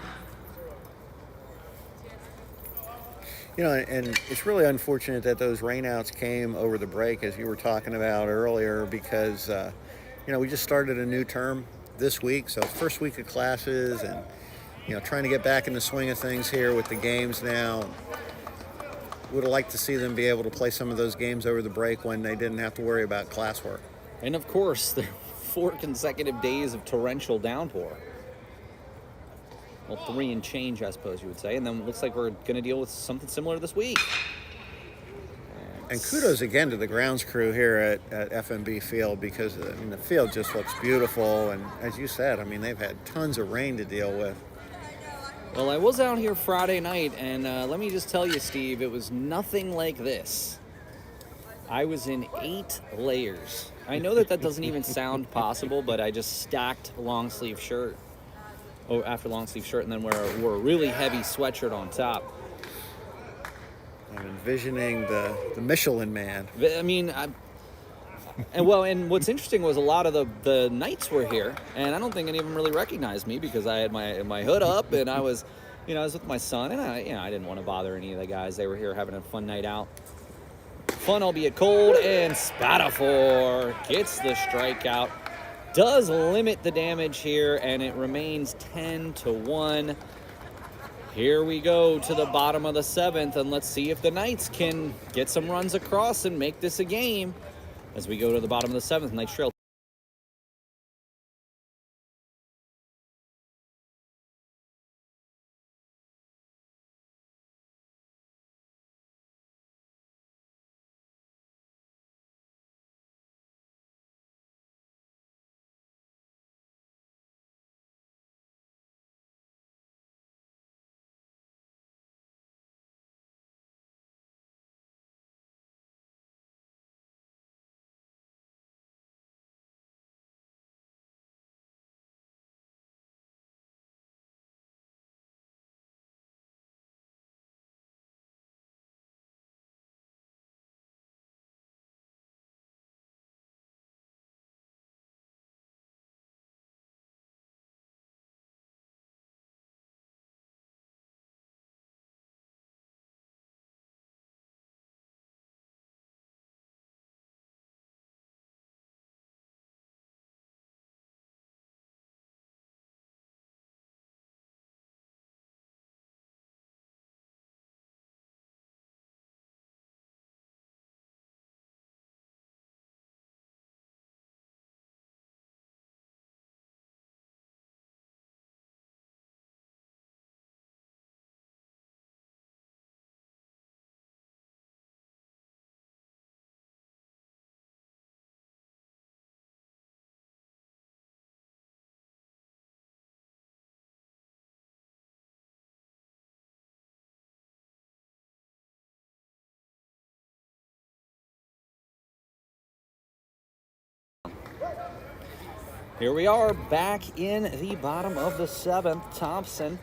You know, and it's really unfortunate that those rainouts came over the break, as you were talking about earlier, because, you know, we just started a new term this week, so first week of classes and, you know, trying to get back in the swing of things here with the games now. Would have liked to see them be able to play some of those games over the break when they didn't have to worry about classwork. And of course, there are 4 consecutive days of torrential downpour. Well, 3 and change, I suppose you would say. And then it looks like we're going to deal with something similar this week. And kudos again to the grounds crew here at FMB Field, because I mean, the field just looks beautiful. And as you said, I mean, they've had tons of rain to deal with. Well, I was out here Friday night, and let me just tell you, Steve, it was nothing like this. I was in 8 layers. I know that doesn't even sound possible, but I just stacked a long sleeve shirt. Oh, after long sleeve shirt, and then wore a really heavy sweatshirt on top. I'm envisioning the Michelin Man. I mean, and what's interesting was a lot of the Knights were here, and I don't think any of them really recognized me because I had my hood up, and I was with my son, and I didn't want to bother any of the guys. They were here having a fun night out. Fun, albeit cold, and Spatafor gets the strikeout. Does limit the damage here, and it remains 10-1. Here we go to the bottom of the 7th, and let's see if the Knights can get some runs across and make this a game as we go to the bottom of the 7th. Knights trail Here we are back in the bottom of the 7th. Thompson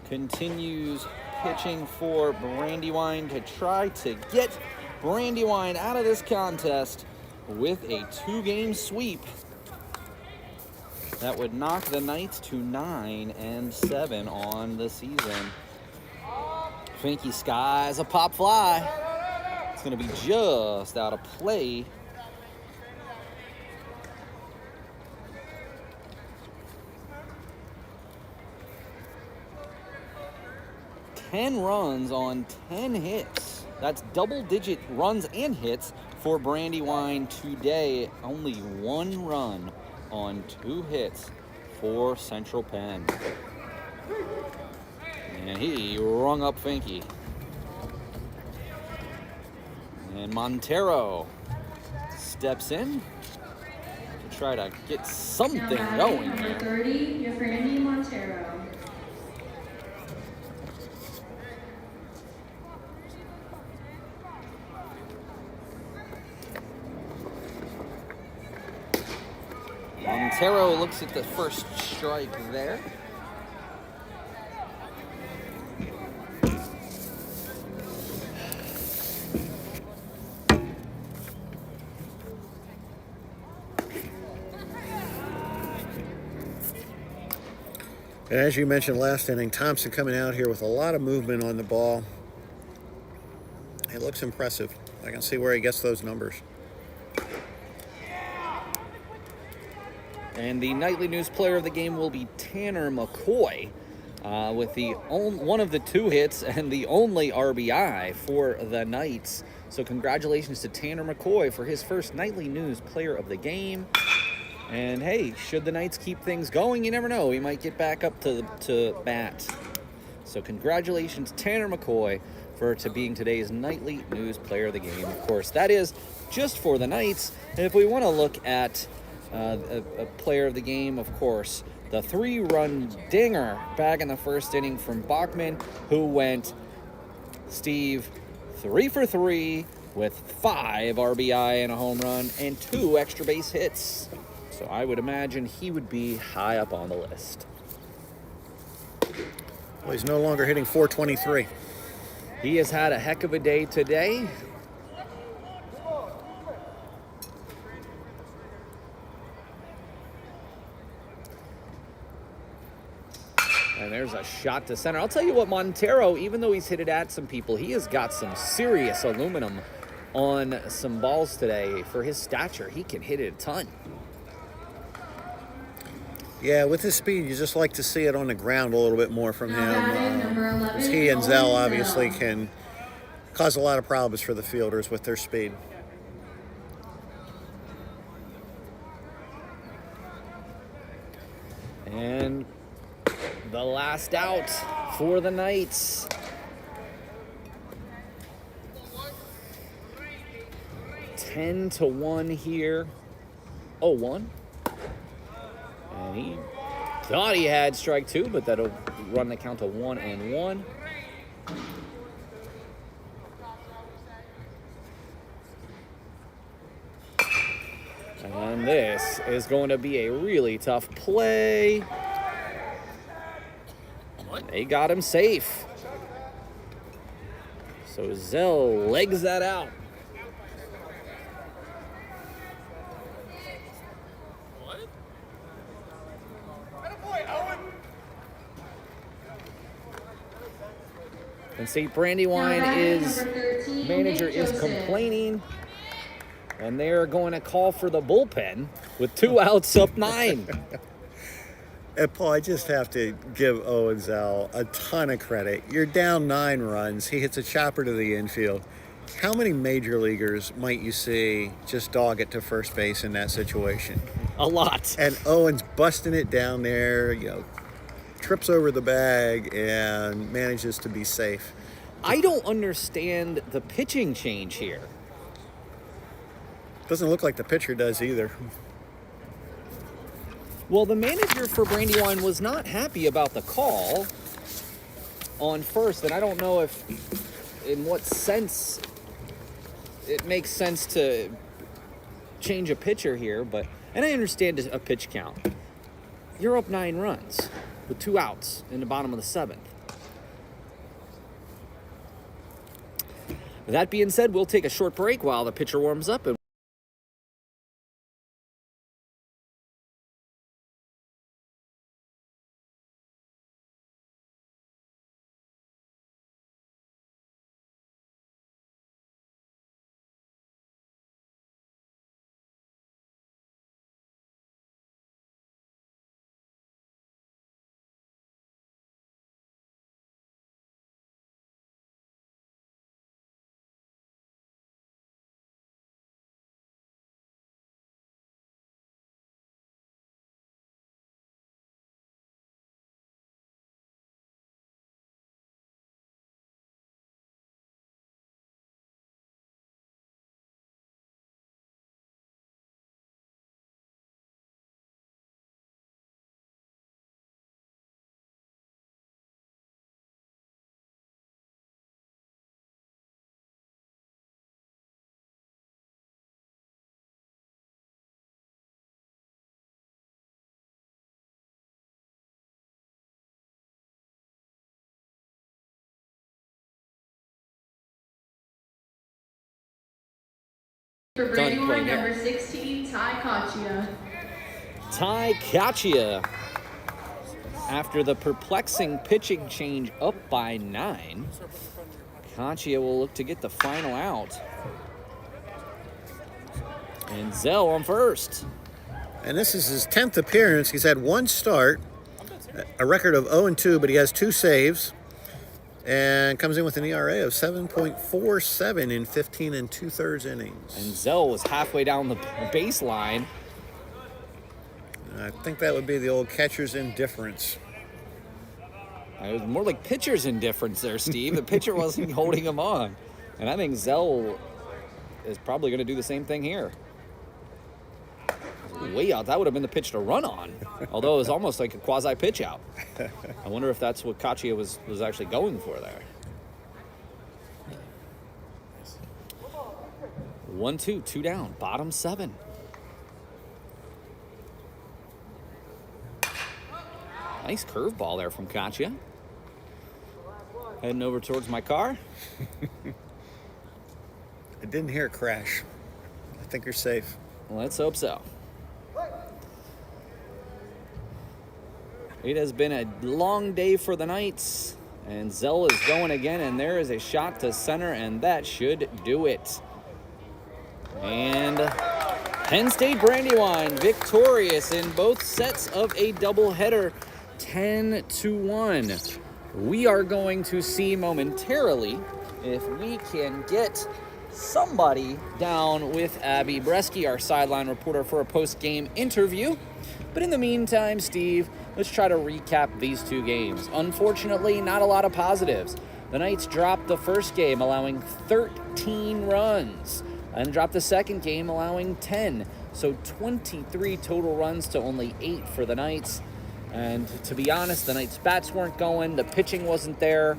continues pitching for Brandywine to try to get Brandywine out of this contest with a 2-game sweep. That would knock the Knights to 9-7 on the season. Finky skies a pop fly. It's going to be just out of play. Ten runs on 10 hits. That's double-digit runs and hits for Brandywine today. Only 1 run on 2 hits for Central Penn. And he rung up Finky. And Montero steps in to try to get something going Number here. 30, Yefrani Montero. Montero looks at the first strike there. And as you mentioned last inning, Thompson coming out here with a lot of movement on the ball. It looks impressive. I can see where he gets those numbers. And the nightly news player of the game will be Tanner McCoy with one of the 2 hits and the only RBI for the Knights. So congratulations to Tanner McCoy for his first nightly news player of the game. And hey, should the Knights keep things going, you never know. He might get back up to bat. So congratulations, Tanner McCoy, to being today's nightly news player of the game. Of course, that is just for the Knights. And if we want to look at a player of the game, of course, the 3-run dinger back in the first inning from Bachman, who went, Steve, 3 for 3 with 5 RBI and a home run and 2 extra base hits. So I would imagine he would be high up on the list. Well, he's no longer hitting .423. He has had a heck of a day today. And there's a shot to center. I'll tell you what, Montero, even though he's hit it at some people, he has got some serious aluminum on some balls today. For his stature, he can hit it a ton. Yeah, with his speed, you just like to see it on the ground a little bit more from Now batting, him. number 11, As he and Zell Owen obviously Zell. can cause a lot of problems for the fielders with their speed. And the last out for the Knights. Ten to 1 here. 0-1. And he thought he had strike 2, but that'll run the count to 1-1. And this is going to be a really tough play. They got him safe. So Zell legs that out. And St. Brandywine manager is complaining, and they're going to call for the bullpen with 2 outs up 9. And Paul, I just have to give Owen Zell a ton of credit. You're down 9 runs. He hits a chopper to the infield. How many major leaguers might you see just dog it to first base in that situation? A lot. And Owen's busting it down there, trips over the bag and manages to be safe. I don't understand the pitching change here. Doesn't look like the pitcher does either. Well, the manager for Brandywine was not happy about the call on first, and I don't know in what sense it makes sense to change a pitcher here, but And I understand a pitch count. You're up 9 runs with 2 outs in the bottom of the 7th. That being said, we'll take a short break while the pitcher warms up. And For Done Brandywine, playing number 16, Ty Kachia. Ty Kachia, after the perplexing pitching change up by 9, Kachia will look to get the final out. And Zell on first. And this is his 10th appearance. He's had 1 start, a record of 0-2, but he has 2 saves, and comes in with an ERA of 7.47 in 15 2/3 innings. And Zell was halfway down the baseline. I think that would be the old catcher's indifference. It was more like pitcher's indifference there, Steve. The pitcher wasn't holding him on. And I think Zell is probably going to do the same thing here. Way out. That would have been the pitch to run on. Although it was almost like a quasi-pitch out. I wonder if that's what Kachia was actually going for there. 1-2, 2 down, bottom 7. Nice curveball there from Kachia. Heading over towards my car. I didn't hear a crash. I think you're safe. Let's hope so. It has been a long day for the Knights, and Zell is going again, and there is a shot to center, and that should do it. And Penn State Brandywine victorious in both sets of a doubleheader, 10-1. We are going to see momentarily if we can get somebody down with Abbee Breski, our sideline reporter, for a post-game interview. But in the meantime, Steve, let's try to recap these 2 games. Unfortunately, not a lot of positives. The Knights dropped the first game, allowing 13 runs, and dropped the second game, allowing 10. So 23 total runs to only 8 for the Knights. And to be honest, the Knights' bats weren't going, the pitching wasn't there.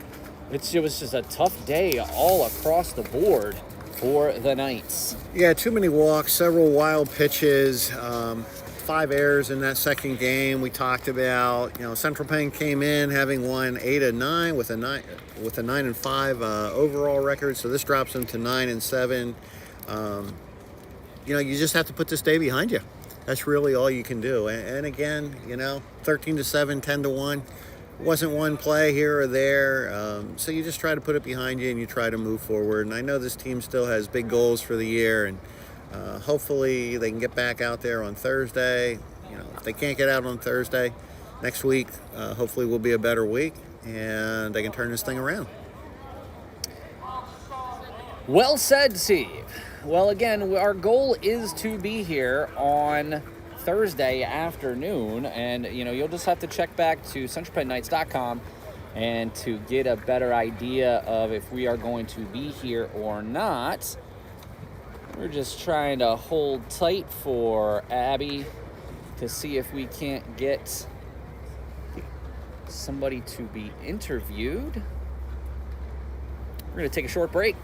It was just a tough day all across the board for the Knights. Yeah, too many walks, several wild pitches, 5 errors in that second game. We talked about, Central Penn came in having won 8 of 9 with a 9-5 overall record. So this drops them to 9-7. You just have to put this day behind you. That's really all you can do. And again, 13-7, 10-1. Wasn't one play here or there. So you just try to put it behind you and you try to move forward. And I know this team still has big goals for the year, and hopefully they can get back out there on Thursday. If they can't get out on Thursday, next week, hopefully will be a better week, and they can turn this thing around. Well said, Steve. Well, again, our goal is to be here on Thursday afternoon, and you'll just have to check back to centralpennknights.com and to get a better idea of if we are going to be here or not. We're just trying to hold tight for Abbee to see if we can't get somebody to be interviewed. We're going to take a short break.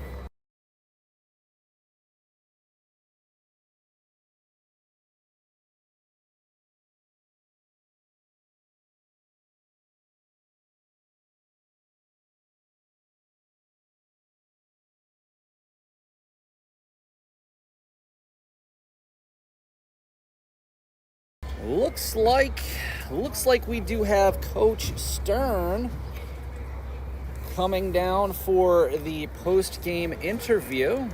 Looks like we do have Coach Stern coming down for the post-game interview.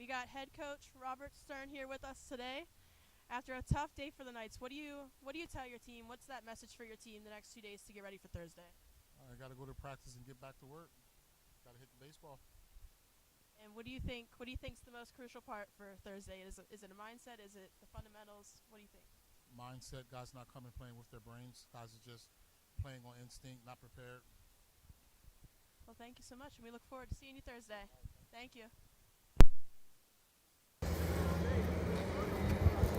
We got head coach Robert Stern here with us today. After a tough day for the Knights, what do you tell your team? What's that message for your team the next 2 days to get ready for Thursday? I got to go to practice and get back to work. Got to hit the baseball. And what do you think's the most crucial part for Thursday? Is it a mindset? Is it the fundamentals? What do you think? Mindset. Guys not coming playing with their brains. Guys are just playing on instinct, not prepared. Well, thank you so much, and we look forward to seeing you Thursday. Thank you.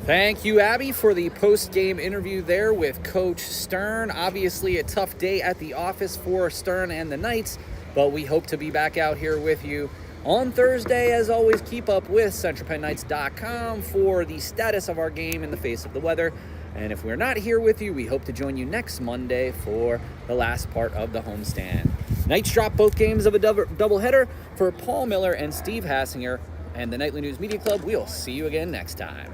Thank you, Abbee, for the post-game interview there with Coach Stern. Obviously a tough day at the office for Stern and the Knights, but we hope to be back out here with you on Thursday. As always, keep up with CentralPennKnights.com for the status of our game in the face of the weather. And if we're not here with you, we hope to join you next Monday for the last part of the homestand. Knights drop both games of a doubleheader. For Paul Miller and Steve Hassinger and the Nightly News Media Club, we'll see you again next time.